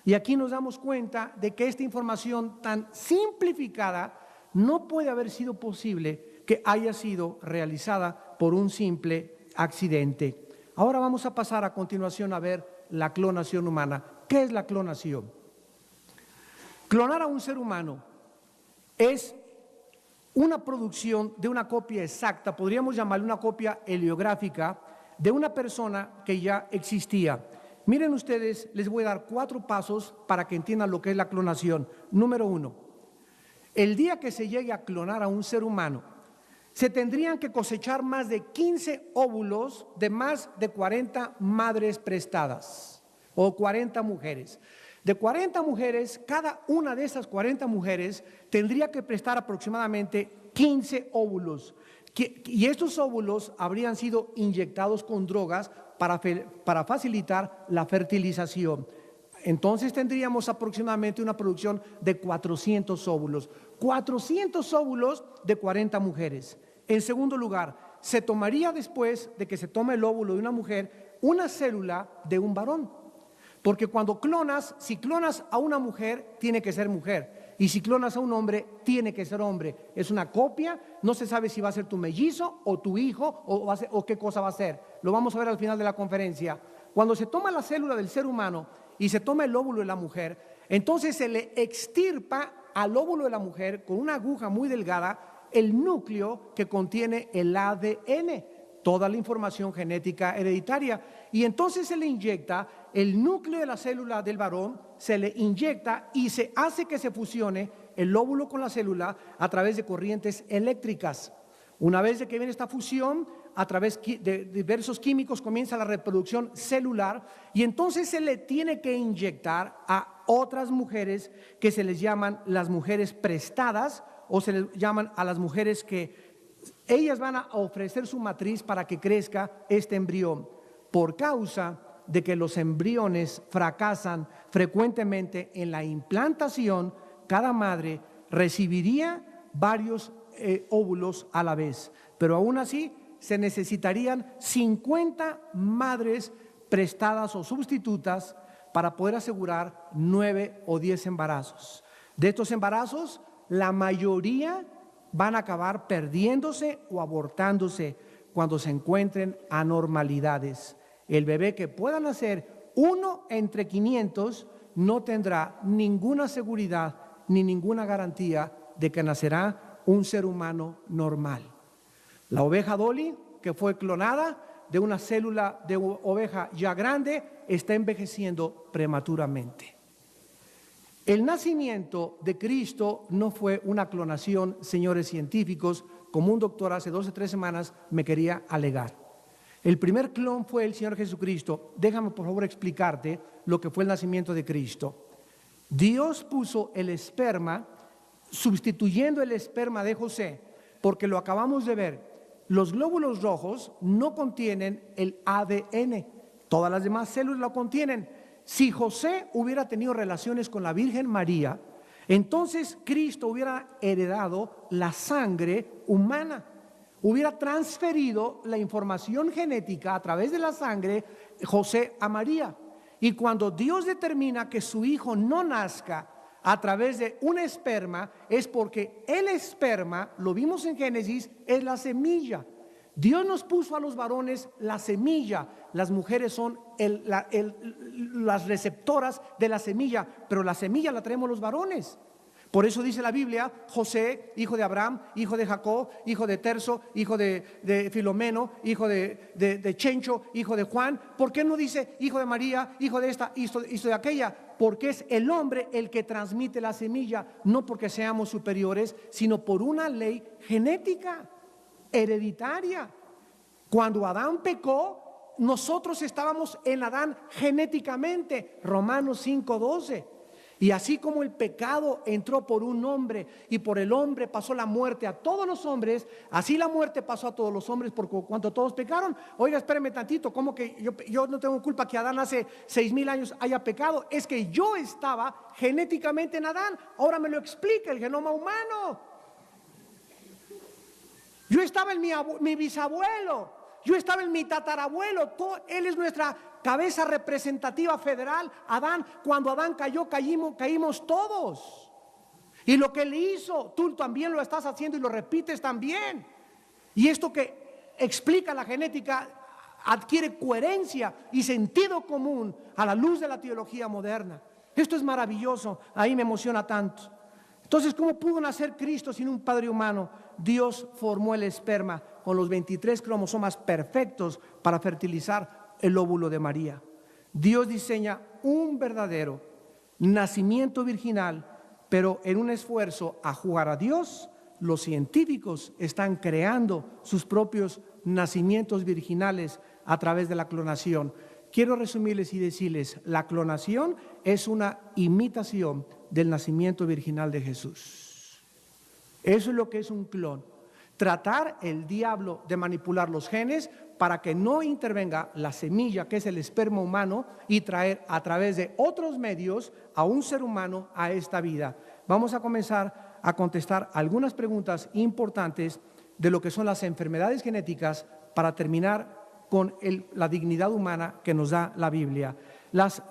B: Y aquí nos damos cuenta de que esta información tan simplificada no puede haber sido posible que haya sido realizada por un simple accidente. Ahora vamos a pasar a continuación a ver la clonación humana. ¿Qué es la clonación? Clonar a un ser humano es una producción de una copia exacta, podríamos llamarle una copia heliográfica, de una persona que ya existía. Miren ustedes, les voy a dar 4 pasos para que entiendan lo que es la clonación. Número 1. El día que se llegue a clonar a un ser humano, se tendrían que cosechar más de 15 óvulos de más de 40 madres prestadas o 40 mujeres. De 40 mujeres, cada una de esas 40 mujeres tendría que prestar aproximadamente 15 óvulos. Y estos óvulos habrían sido inyectados con drogas para facilitar la fertilización. Entonces tendríamos aproximadamente una producción de 400 óvulos. 400 óvulos de 40 mujeres. En segundo lugar, se tomaría después de que se tome el óvulo de una mujer, una célula de un varón. Porque cuando clonas, si clonas a una mujer, tiene que ser mujer. Y si clonas a un hombre, tiene que ser hombre. Es una copia, no se sabe si va a ser tu mellizo o tu hijo o qué cosa va a ser. Lo vamos a ver al final de la conferencia. Cuando se toma la célula del ser humano y se toma el óvulo de la mujer, entonces se le extirpa al óvulo de la mujer con una aguja muy delgada el núcleo que contiene el ADN, toda la información genética hereditaria. Y entonces se le inyecta el núcleo de la célula del varón, se le inyecta y se hace que se fusione el óvulo con la célula a través de corrientes eléctricas. Una vez de que viene esta fusión, a través de diversos químicos comienza la reproducción celular y entonces se le tiene que inyectar a otras mujeres que se les llaman las mujeres prestadas o se les llaman a las mujeres que ellas van a ofrecer su matriz para que crezca este embrión. Por causa de que los embriones fracasan frecuentemente en la implantación, cada madre recibiría varios óvulos a la vez, pero aún así se necesitarían 50 madres prestadas o sustitutas para poder asegurar 9 o 10 embarazos. De estos embarazos, la mayoría van a acabar perdiéndose o abortándose cuando se encuentren anormalidades. El bebé que pueda nacer, 1 entre 500, no tendrá ninguna seguridad ni ninguna garantía de que nacerá un ser humano normal. La oveja Dolly, que fue clonada de una célula de oveja ya grande, está envejeciendo prematuramente. El nacimiento de Cristo no fue una clonación, señores científicos, como un doctor hace 2 o 3 semanas me quería alegar. El primer clon fue el Señor Jesucristo. Déjame por favor explicarte lo que fue el nacimiento de Cristo. Dios puso el esperma, sustituyendo el esperma de José, porque lo acabamos de ver. Los glóbulos rojos no contienen el ADN, todas las demás células lo contienen. Si José hubiera tenido relaciones con la Virgen María, entonces Cristo hubiera heredado la sangre humana, hubiera transferido la información genética a través de la sangre José a María. Y cuando Dios determina que su hijo no nazca a través de un esperma, es porque el esperma, lo vimos en Génesis, es la semilla. Dios nos puso a los varones la semilla, las mujeres son las receptoras de la semilla, pero la semilla la traemos los varones. Por eso dice la Biblia, José, hijo de Abraham, hijo de Jacob, hijo de Terso, hijo de Filomeno, hijo de Chencho, hijo de Juan. ¿Por qué no dice hijo de María, hijo de esta, hijo de aquella? Porque es el hombre el que transmite la semilla, no porque seamos superiores, sino por una ley genética, hereditaria. Cuando Adán pecó, nosotros estábamos en Adán genéticamente, Romanos 5:12. Y así como el pecado entró por un hombre y por el hombre pasó la muerte a todos los hombres, así la muerte pasó a todos los hombres por cuanto todos pecaron. Oiga, espéreme tantito, ¿cómo que yo no tengo culpa que Adán hace 6,000 años haya pecado? Es que yo estaba genéticamente en Adán, ahora me lo explica el genoma humano. Yo estaba en mi bisabuelo, yo estaba en mi tatarabuelo, él es nuestra cabeza representativa federal. Adán, cuando Adán cayó, caímos todos. Y lo que él hizo, tú también lo estás haciendo y lo repites también. Y esto que explica la genética adquiere coherencia y sentido común a la luz de la teología moderna. Esto es maravilloso, ahí me emociona tanto. Entonces, ¿cómo pudo nacer Cristo sin un padre humano? Dios formó el esperma con los 23 cromosomas perfectos para fertilizar el óvulo de María. Dios diseña un verdadero nacimiento virginal, pero en un esfuerzo a jugar a Dios, los científicos están creando sus propios nacimientos virginales a través de la clonación. Quiero resumirles y decirles, la clonación es una imitación del nacimiento virginal de Jesús. Eso es lo que es un clon. Tratar el diablo de manipular los genes para que no intervenga la semilla, que es el esperma humano, y traer a través de otros medios a un ser humano a esta vida. Vamos a comenzar a contestar algunas preguntas importantes de lo que son las enfermedades genéticas para terminar con la dignidad humana que nos da la Biblia. Las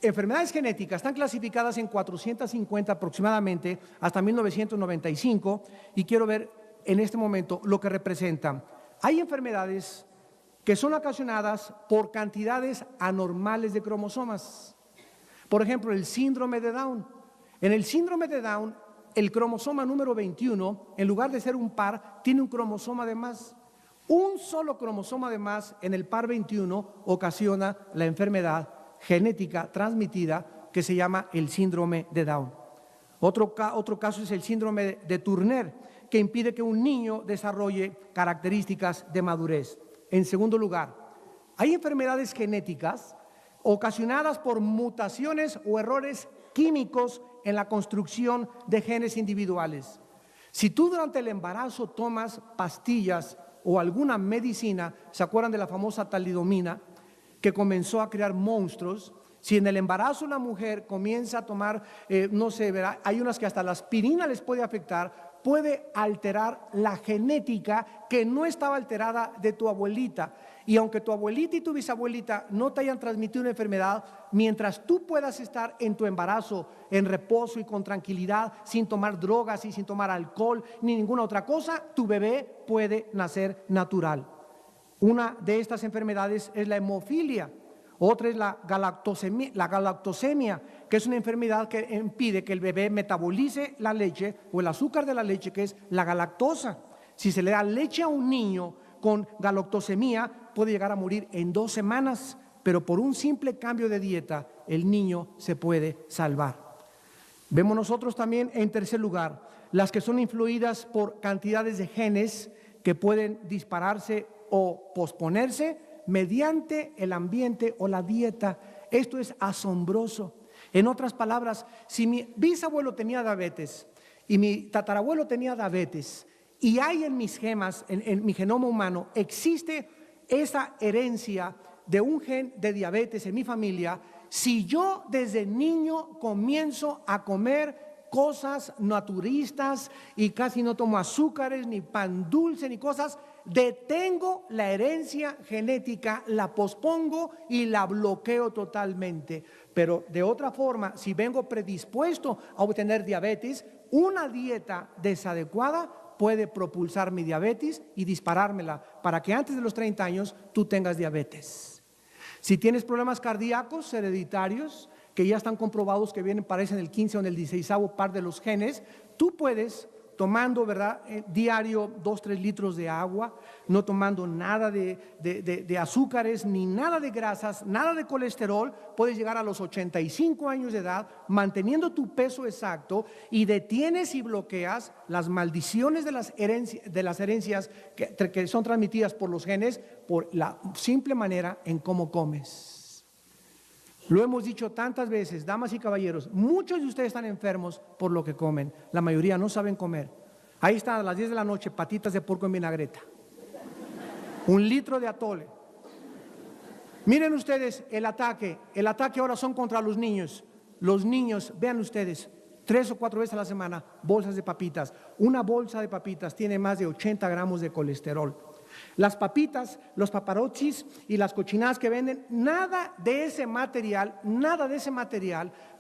B: enfermedades genéticas están clasificadas en 450 aproximadamente hasta 1995 y quiero ver en este momento lo que representan. Hay enfermedades que son ocasionadas por cantidades anormales de cromosomas. Por ejemplo, el síndrome de Down. En el síndrome de Down, el cromosoma número 21, en lugar de ser un par, tiene un cromosoma de más. Un solo cromosoma de más en el par 21 ocasiona la enfermedad genética transmitida que se llama el síndrome de Down. Otro caso es el síndrome de Turner, que impide que un niño desarrolle características de madurez. En segundo lugar, hay enfermedades genéticas ocasionadas por mutaciones o errores químicos en la construcción de genes individuales. Si tú durante el embarazo tomas pastillas o alguna medicina, ¿se acuerdan de la famosa talidomina que comenzó a crear monstruos? Si en el embarazo la mujer comienza a tomar, no sé, ¿verdad? Hay unas que hasta la aspirina les puede afectar, puede alterar la genética que no estaba alterada de tu abuelita. Y aunque tu abuelita y tu bisabuelita no te hayan transmitido una enfermedad, mientras tú puedas estar en tu embarazo en reposo y con tranquilidad, sin tomar drogas y sin tomar alcohol ni ninguna otra cosa, tu bebé puede nacer natural. Una de estas enfermedades es la hemofilia. Otra es la galactosemia, que es una enfermedad que impide que el bebé metabolice la leche o el azúcar de la leche, que es la galactosa. Si se le da leche a un niño con galactosemia, puede llegar a morir en 2 semanas, pero por un simple cambio de dieta, el niño se puede salvar. Vemos nosotros también, en tercer lugar, las que son influidas por cantidades de genes que pueden dispararse o posponerse mediante el ambiente o la dieta. Esto es asombroso. En otras palabras, si mi bisabuelo tenía diabetes y mi tatarabuelo tenía diabetes y hay en mis gemas, en mi genoma humano, existe esa herencia de un gen de diabetes en mi familia, si yo desde niño comienzo a comer cosas naturistas y casi no tomo azúcares, ni pan dulce, ni cosas, detengo la herencia genética, la pospongo y la bloqueo totalmente. Pero de otra forma, si vengo predispuesto a obtener diabetes, una dieta desadecuada puede propulsar mi diabetes y disparármela para que antes de los 30 años tú tengas diabetes. Si tienes problemas cardíacos hereditarios, que ya están comprobados que parecen el 15 o en el 16avo par de los genes, tú puedes, tomando, ¿verdad?, diario 2-3 litros de agua, no tomando nada de azúcares, ni nada de grasas, nada de colesterol, puedes llegar a los 85 años de edad, manteniendo tu peso exacto y detienes y bloqueas las maldiciones de las herencias que son transmitidas por los genes por la simple manera en cómo comes. Lo hemos dicho tantas veces, damas y caballeros, muchos de ustedes están enfermos por lo que comen, la mayoría no saben comer. Ahí están a las 10 de la noche patitas de puerco en vinagreta, 1 litro de atole. Miren ustedes el ataque ahora son contra los niños. Los niños, vean ustedes, 3 o 4 veces a la semana, bolsas de papitas. Una bolsa de papitas tiene más de 80 gramos de colesterol. Las papitas, los paparochis y las cochinadas que venden, nada de ese material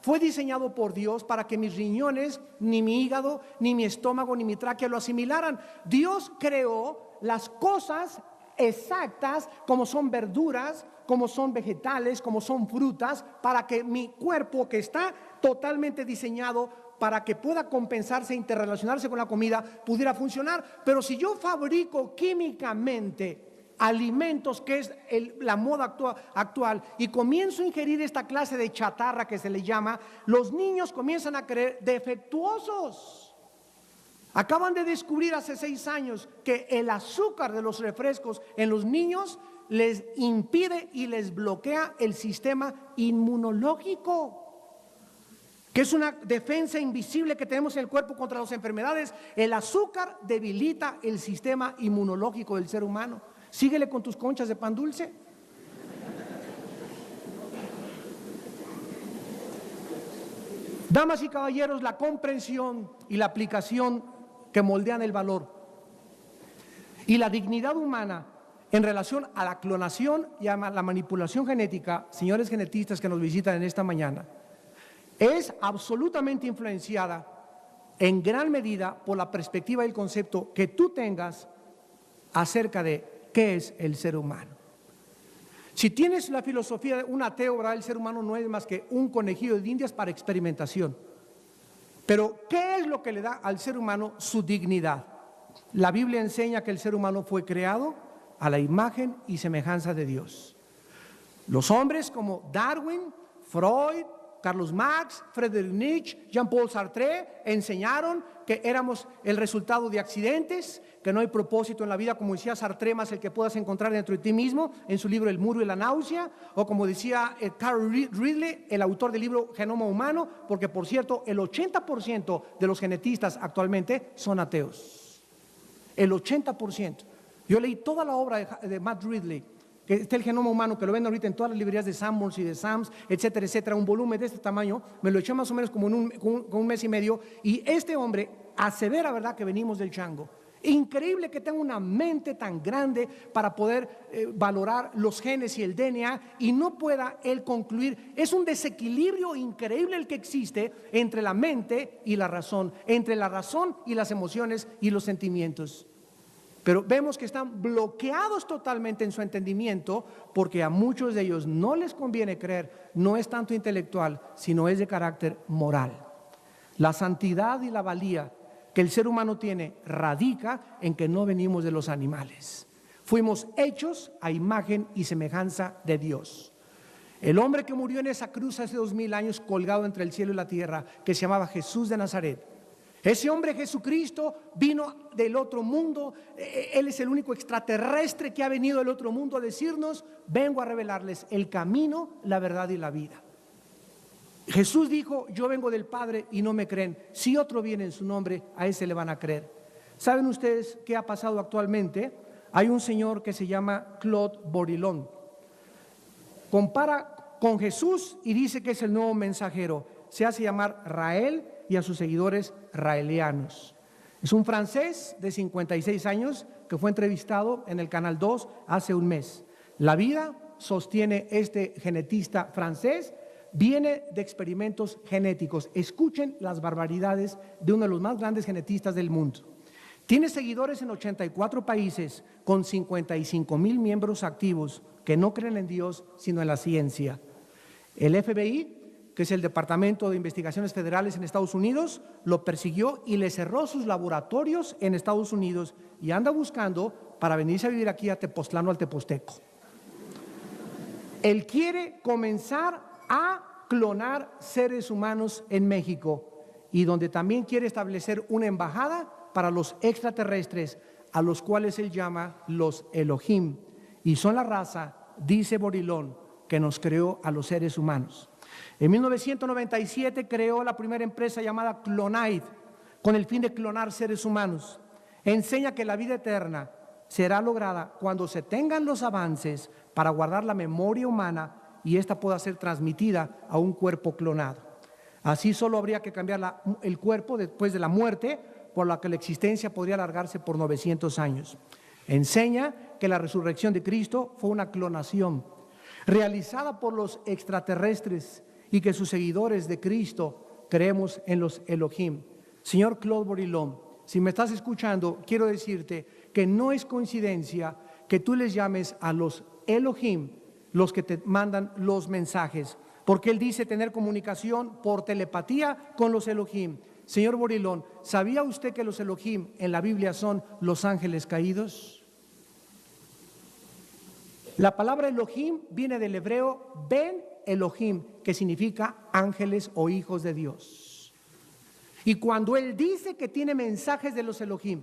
B: fue diseñado por Dios para que mis riñones, ni mi hígado, ni mi estómago, ni mi tráquea lo asimilaran. Dios creó las cosas exactas como son verduras, como son vegetales, como son frutas, para que mi cuerpo, que está totalmente diseñado para que pueda compensarse e interrelacionarse con la comida, pudiera funcionar. Pero si yo fabrico químicamente alimentos, que es la moda actual, y comienzo a ingerir esta clase de chatarra que se le llama, los niños comienzan a creer defectuosos. Acaban de descubrir hace 6 años que el azúcar de los refrescos en los niños les impide y les bloquea el sistema inmunológico, que es una defensa invisible que tenemos en el cuerpo contra las enfermedades. El azúcar debilita el sistema inmunológico del ser humano. Síguele con tus conchas de pan dulce. Damas y caballeros, la comprensión y la aplicación que moldean el valor. Y la dignidad humana en relación a la clonación y a la manipulación genética, señores genetistas que nos visitan en esta mañana, es absolutamente influenciada en gran medida por la perspectiva y el concepto que tú tengas acerca de qué es el ser humano. Si tienes la filosofía de un ateo, ¿verdad? El ser humano no es más que un conejillo de indias para experimentación. Pero ¿qué es lo que le da al ser humano su dignidad? La Biblia enseña que el ser humano fue creado a la imagen y semejanza de Dios. Los hombres como Darwin, Freud, Carlos Marx, Friedrich Nietzsche, Jean-Paul Sartre enseñaron que éramos el resultado de accidentes, que no hay propósito en la vida, como decía Sartre, más el que puedas encontrar dentro de ti mismo, en su libro El muro y la náusea, o como decía Carl Ridley, el autor del libro Genoma Humano, porque por cierto, el 80% de los genetistas actualmente son ateos. El 80%. Yo leí toda la obra de Matt Ridley, que está el Genoma Humano, que lo ven ahorita en todas las librerías de Sanborns y de Sams, etcétera, etcétera, un volumen de este tamaño, me lo eché más o menos como en un mes y medio, y este hombre asevera, ¿verdad?, que venimos del chango. Increíble que tenga una mente tan grande para poder valorar los genes y el DNA y no pueda él concluir. Es un desequilibrio increíble el que existe entre la mente y la razón, entre la razón y las emociones y los sentimientos. Pero vemos que están bloqueados totalmente en su entendimiento porque a muchos de ellos no les conviene creer, no es tanto intelectual, sino es de carácter moral. La santidad y la valía que el ser humano tiene radica en que no venimos de los animales. Fuimos hechos a imagen y semejanza de Dios. El hombre que murió en esa cruz hace 2000 años colgado entre el cielo y la tierra, que se llamaba Jesús de Nazaret, ese hombre Jesucristo vino del otro mundo. Él es el único extraterrestre que ha venido del otro mundo a decirnos: vengo a revelarles el camino, la verdad y la vida. Jesús dijo: yo vengo del Padre y no me creen. Si otro viene en su nombre, a ese le van a creer. ¿Saben ustedes qué ha pasado actualmente? Hay un señor que se llama Claude Bourillon. Compara con Jesús y dice que es el nuevo mensajero. Se hace llamar Rael y a sus seguidores raelianos. Es un francés de 56 años que fue entrevistado en el Canal 2 hace un mes. La vida, sostiene este genetista francés, viene de experimentos genéticos. Escuchen las barbaridades de uno de los más grandes genetistas del mundo. Tiene seguidores en 84 países con 55,000 miembros activos que no creen en Dios sino en la ciencia. El FBI, que es el Departamento de Investigaciones Federales en Estados Unidos, lo persiguió y le cerró sus laboratorios en Estados Unidos y anda buscando para venirse a vivir aquí a Tepoztlán o al Teposteco. Él quiere comenzar a clonar seres humanos en México y donde también quiere establecer una embajada para los extraterrestres, a los cuales él llama los Elohim, y son la raza, dice Bourillon, que nos creó a los seres humanos. En 1997 creó la primera empresa llamada Clonaid, con el fin de clonar seres humanos. Enseña que la vida eterna será lograda cuando se tengan los avances para guardar la memoria humana y esta pueda ser transmitida a un cuerpo clonado. Así solo habría que cambiar el cuerpo después de la muerte, por la que la existencia podría alargarse por 900 años. Enseña que la resurrección de Cristo fue una clonación realizada por los extraterrestres y que sus seguidores de Cristo creemos en los Elohim. Señor Claude Bourillon, si me estás escuchando, quiero decirte que no es coincidencia que tú les llames a los Elohim los que te mandan los mensajes, porque él dice tener comunicación por telepatía con los Elohim. Señor Bourillon, ¿sabía usted que los Elohim en la Biblia son los ángeles caídos? La palabra Elohim viene del hebreo Ben Elohim, que significa ángeles o hijos de Dios. Y cuando él dice que tiene mensajes de los Elohim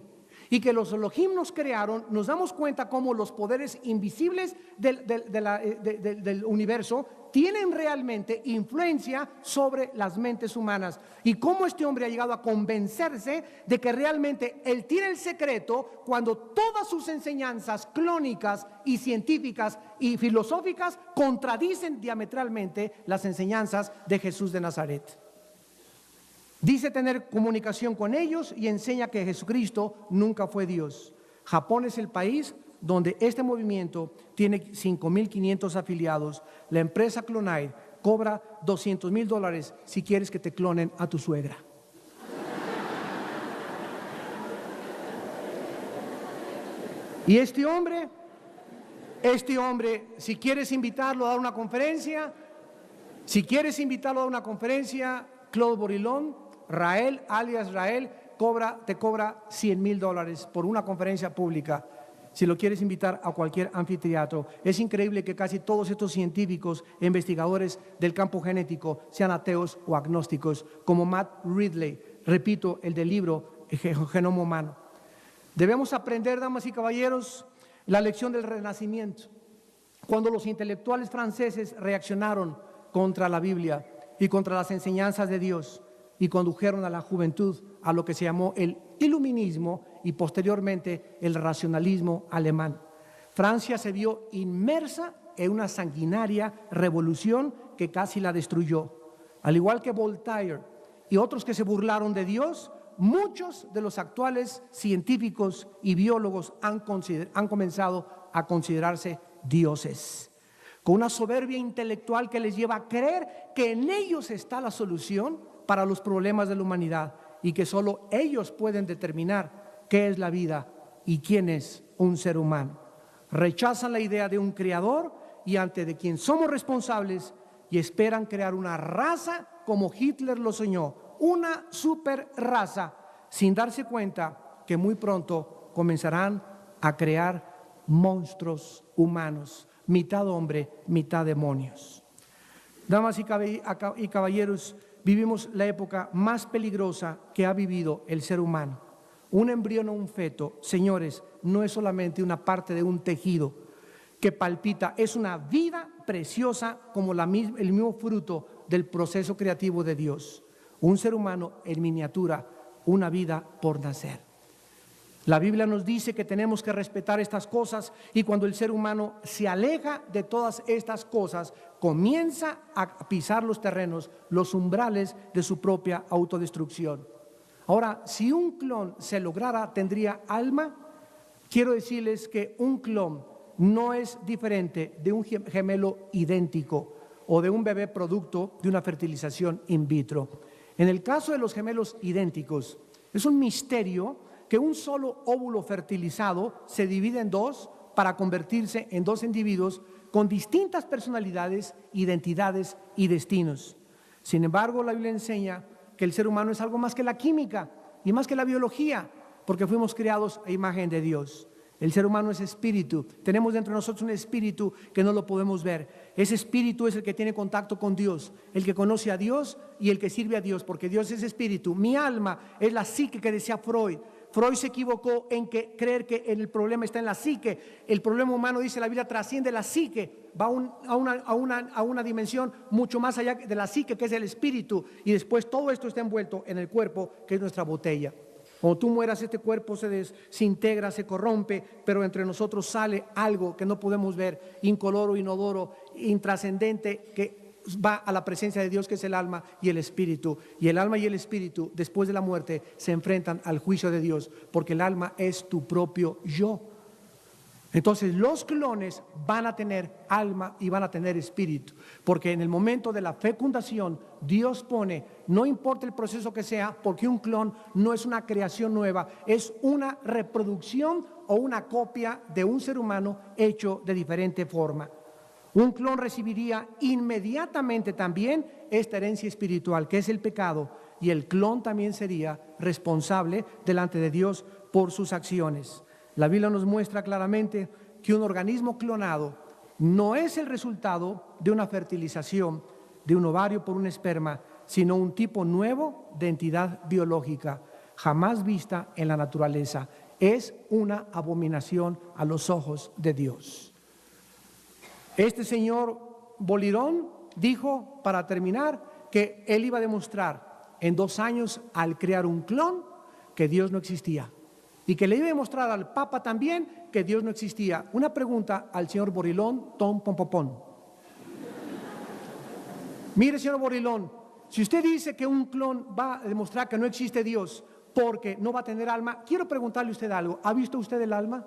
B: y que los Elohim nos crearon, nos damos cuenta cómo los poderes invisibles del universo tienen realmente influencia sobre las mentes humanas y cómo este hombre ha llegado a convencerse de que realmente él tiene el secreto cuando todas sus enseñanzas clónicas y científicas y filosóficas contradicen diametralmente las enseñanzas de Jesús de Nazaret. Dice tener comunicación con ellos y enseña que Jesucristo nunca fue Dios. Japón es el país donde este movimiento tiene 5.500 afiliados. La empresa Clonide cobra $200,000 si quieres que te clonen a tu suegra. Y este hombre, si quieres invitarlo a dar una conferencia, Claude Bourillon, Rael, alias Rael, te cobra $100,000 por una conferencia pública. Si lo quieres invitar a cualquier anfiteatro. Es increíble que casi todos estos científicos e investigadores del campo genético sean ateos o agnósticos, como Matt Ridley, repito, el del libro Genoma Humano. Debemos aprender, damas y caballeros, la lección del Renacimiento. Cuando los intelectuales franceses reaccionaron contra la Biblia y contra las enseñanzas de Dios y condujeron a la juventud a lo que se llamó el iluminismo y posteriormente el racionalismo alemán. Francia se vio inmersa en una sanguinaria revolución que casi la destruyó. Al igual que Voltaire y otros que se burlaron de Dios, muchos de los actuales científicos y biólogos han comenzado a considerarse dioses, con una soberbia intelectual que les lleva a creer que en ellos está la solución para los problemas de la humanidad y que solo ellos pueden determinar qué es la vida y quién es un ser humano. Rechazan la idea de un creador y ante de quien somos responsables y esperan crear una raza como Hitler lo soñó, una super raza, sin darse cuenta que muy pronto comenzarán a crear monstruos humanos, mitad hombre, mitad demonios. Damas y caballeros, vivimos la época más peligrosa que ha vivido el ser humano. Un embrión o un feto, señores, no es solamente una parte de un tejido que palpita, es una vida preciosa como el mismo fruto del proceso creativo de Dios. Un ser humano en miniatura, una vida por nacer. La Biblia nos dice que tenemos que respetar estas cosas y cuando el ser humano se aleja de todas estas cosas, comienza a pisar los terrenos, los umbrales de su propia autodestrucción. Ahora, si un clon se lograra, ¿tendría alma? Quiero decirles que un clon no es diferente de un gemelo idéntico o de un bebé producto de una fertilización in vitro. En el caso de los gemelos idénticos, es un misterio que un solo óvulo fertilizado se divide en dos para convertirse en dos individuos con distintas personalidades, identidades y destinos. Sin embargo, la Biblia enseña que el ser humano es algo más que la química y más que la biología, porque fuimos creados a imagen de Dios. El ser humano es espíritu, tenemos dentro de nosotros un espíritu que no lo podemos ver. Ese espíritu es el que tiene contacto con Dios, el que conoce a Dios y el que sirve a Dios, porque Dios es espíritu. Mi alma es la psique que decía Freud. Freud se equivocó en creer que el problema está en la psique. El problema humano, dice la Biblia, trasciende la psique, va a una dimensión mucho más allá de la psique, que es el espíritu, y después todo esto está envuelto en el cuerpo, que es nuestra botella. Cuando tú mueras, este cuerpo se desintegra, se corrompe, pero entre nosotros sale algo que no podemos ver, incoloro, inodoro, intrascendente, que va a la presencia de Dios, que es el alma y el espíritu. Y el alma y el espíritu, después de la muerte, se enfrentan al juicio de Dios, porque el alma es tu propio yo. Entonces los clones van a tener alma y van a tener espíritu, porque en el momento de la fecundación Dios pone, no importa el proceso que sea, porque un clon no es una creación nueva, es una reproducción o una copia de un ser humano hecho de diferente forma. Un clon recibiría inmediatamente también esta herencia espiritual, que es el pecado, y el clon también sería responsable delante de Dios por sus acciones. La Biblia nos muestra claramente que un organismo clonado no es el resultado de una fertilización de un ovario por un esperma, sino un tipo nuevo de entidad biológica, jamás vista en la naturaleza. Es una abominación a los ojos de Dios. Este señor Bourillon dijo, para terminar, que él iba a demostrar en 2 años, al crear un clon, que Dios no existía. Y que le iba a demostrar al Papa también que Dios no existía. Una pregunta al señor Bourillon, Tom Pompopón. Mire, señor Bourillon, si usted dice que un clon va a demostrar que no existe Dios, porque no va a tener alma. Quiero preguntarle a usted algo. ¿Ha visto usted el alma?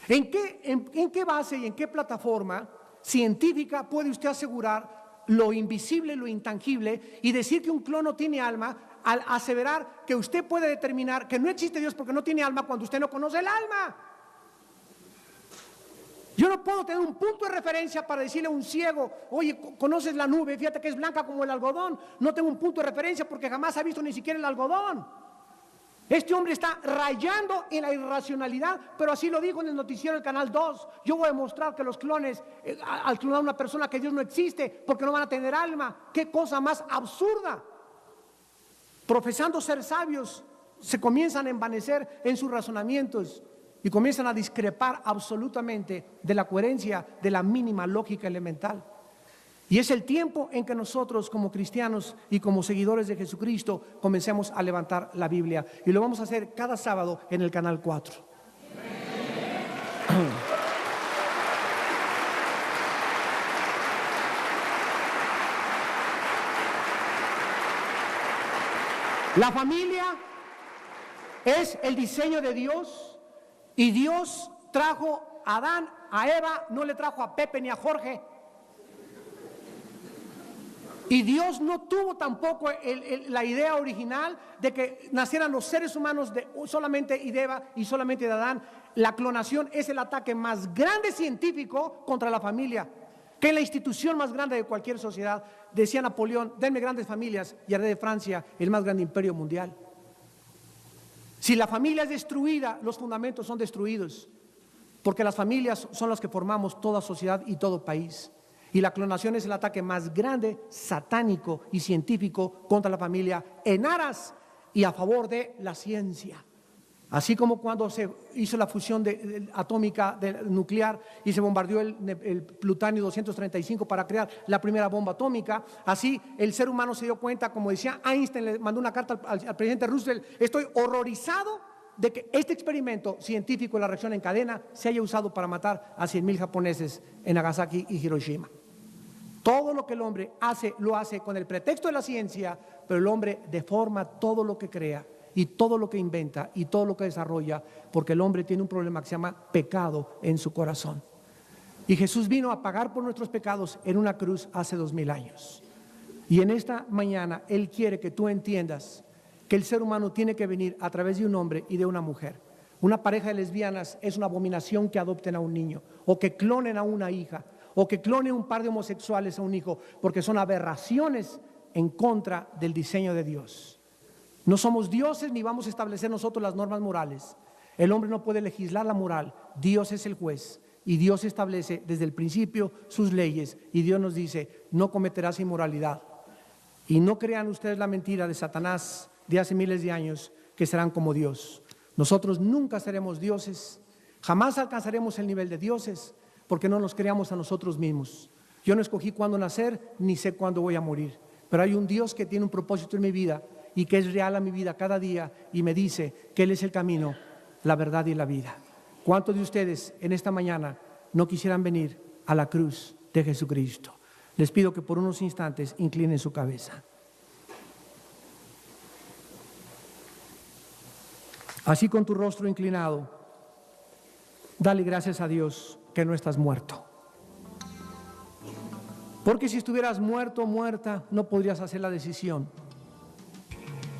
B: ¿En qué base y en qué plataforma científica puede usted asegurar lo invisible, lo intangible, y decir que un clon no tiene alma, al aseverar que usted puede determinar que no existe Dios porque no tiene alma cuando usted no conoce el alma? Yo no puedo tener un punto de referencia para decirle a un ciego: oye, ¿conoces la nube? Fíjate que es blanca como el algodón. No tengo un punto de referencia porque jamás ha visto ni siquiera el algodón. Este hombre está rayando en la irracionalidad, pero así lo dijo en el noticiero del Canal 2. Yo voy a demostrar que los clones, al clonar a una persona, que Dios no existe porque no van a tener alma. ¡Qué cosa más absurda! Profesando ser sabios, se comienzan a envanecer en sus razonamientos y comienzan a discrepar absolutamente de la coherencia de la mínima lógica elemental. Y es el tiempo en que nosotros, como cristianos y como seguidores de Jesucristo, comencemos a levantar la Biblia. Y lo vamos a hacer cada sábado en el Canal 4. La familia es el diseño de Dios, y Dios trajo a Adán, a Eva, no le trajo a Pepe ni a Jorge. Y Dios no tuvo tampoco la idea original de que nacieran los seres humanos solamente de Eva y solamente de Adán. La clonación es el ataque más grande científico contra la familia, que es la institución más grande de cualquier sociedad. Decía Napoleón: denme grandes familias y haré de Francia el más grande imperio mundial. Si la familia es destruida, los fundamentos son destruidos, porque las familias son las que formamos toda sociedad y todo país. Y la clonación es el ataque más grande, satánico y científico contra la familia, en aras y a favor de la ciencia. Así como cuando se hizo la fusión atómica nuclear y se bombardeó el plutonio 235 para crear la primera bomba atómica, así el ser humano se dio cuenta, como decía Einstein, le mandó una carta al presidente Roosevelt: estoy horrorizado de que este experimento científico de la reacción en cadena se haya usado para matar a 100,000 japoneses en Nagasaki y Hiroshima. Todo lo que el hombre hace, lo hace con el pretexto de la ciencia, pero el hombre deforma todo lo que crea y todo lo que inventa y todo lo que desarrolla, porque el hombre tiene un problema que se llama pecado en su corazón. Y Jesús vino a pagar por nuestros pecados en una cruz hace 2000 años. Y en esta mañana Él quiere que tú entiendas que el ser humano tiene que venir a través de un hombre y de una mujer. Una pareja de lesbianas es una abominación que adopten a un niño, o que clonen a una hija, o que clonen un par de homosexuales a un hijo, porque son aberraciones en contra del diseño de Dios. No somos dioses ni vamos a establecer nosotros las normas morales. El hombre no puede legislar la moral. Dios es el juez y Dios establece desde el principio sus leyes, y Dios nos dice: no cometerás inmoralidad. Y no crean ustedes la mentira de Satanás de hace miles de años, que serán como Dios. Nosotros nunca seremos dioses, jamás alcanzaremos el nivel de dioses, porque no nos creamos a nosotros mismos. Yo no escogí cuándo nacer, ni sé cuándo voy a morir, pero hay un Dios que tiene un propósito en mi vida y que es real a mi vida cada día, y me dice que Él es el camino, la verdad y la vida. ¿Cuántos de ustedes en esta mañana no quisieran venir a la cruz de Jesucristo? Les pido que por unos instantes inclinen su cabeza. Así, con tu rostro inclinado, dale gracias a Dios que no estás muerto. Porque si estuvieras muerto o muerta, no podrías hacer la decisión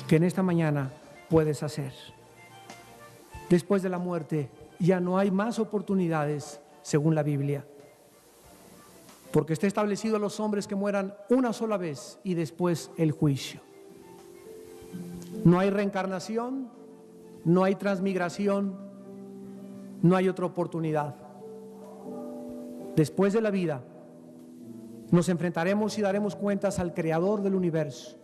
B: que en esta mañana puedes hacer. Después de la muerte ya no hay más oportunidades, según la Biblia, porque está establecido a los hombres que mueran una sola vez y después el juicio. No hay reencarnación, no hay transmigración, no hay otra oportunidad. Después de la vida nos enfrentaremos y daremos cuentas al Creador del universo.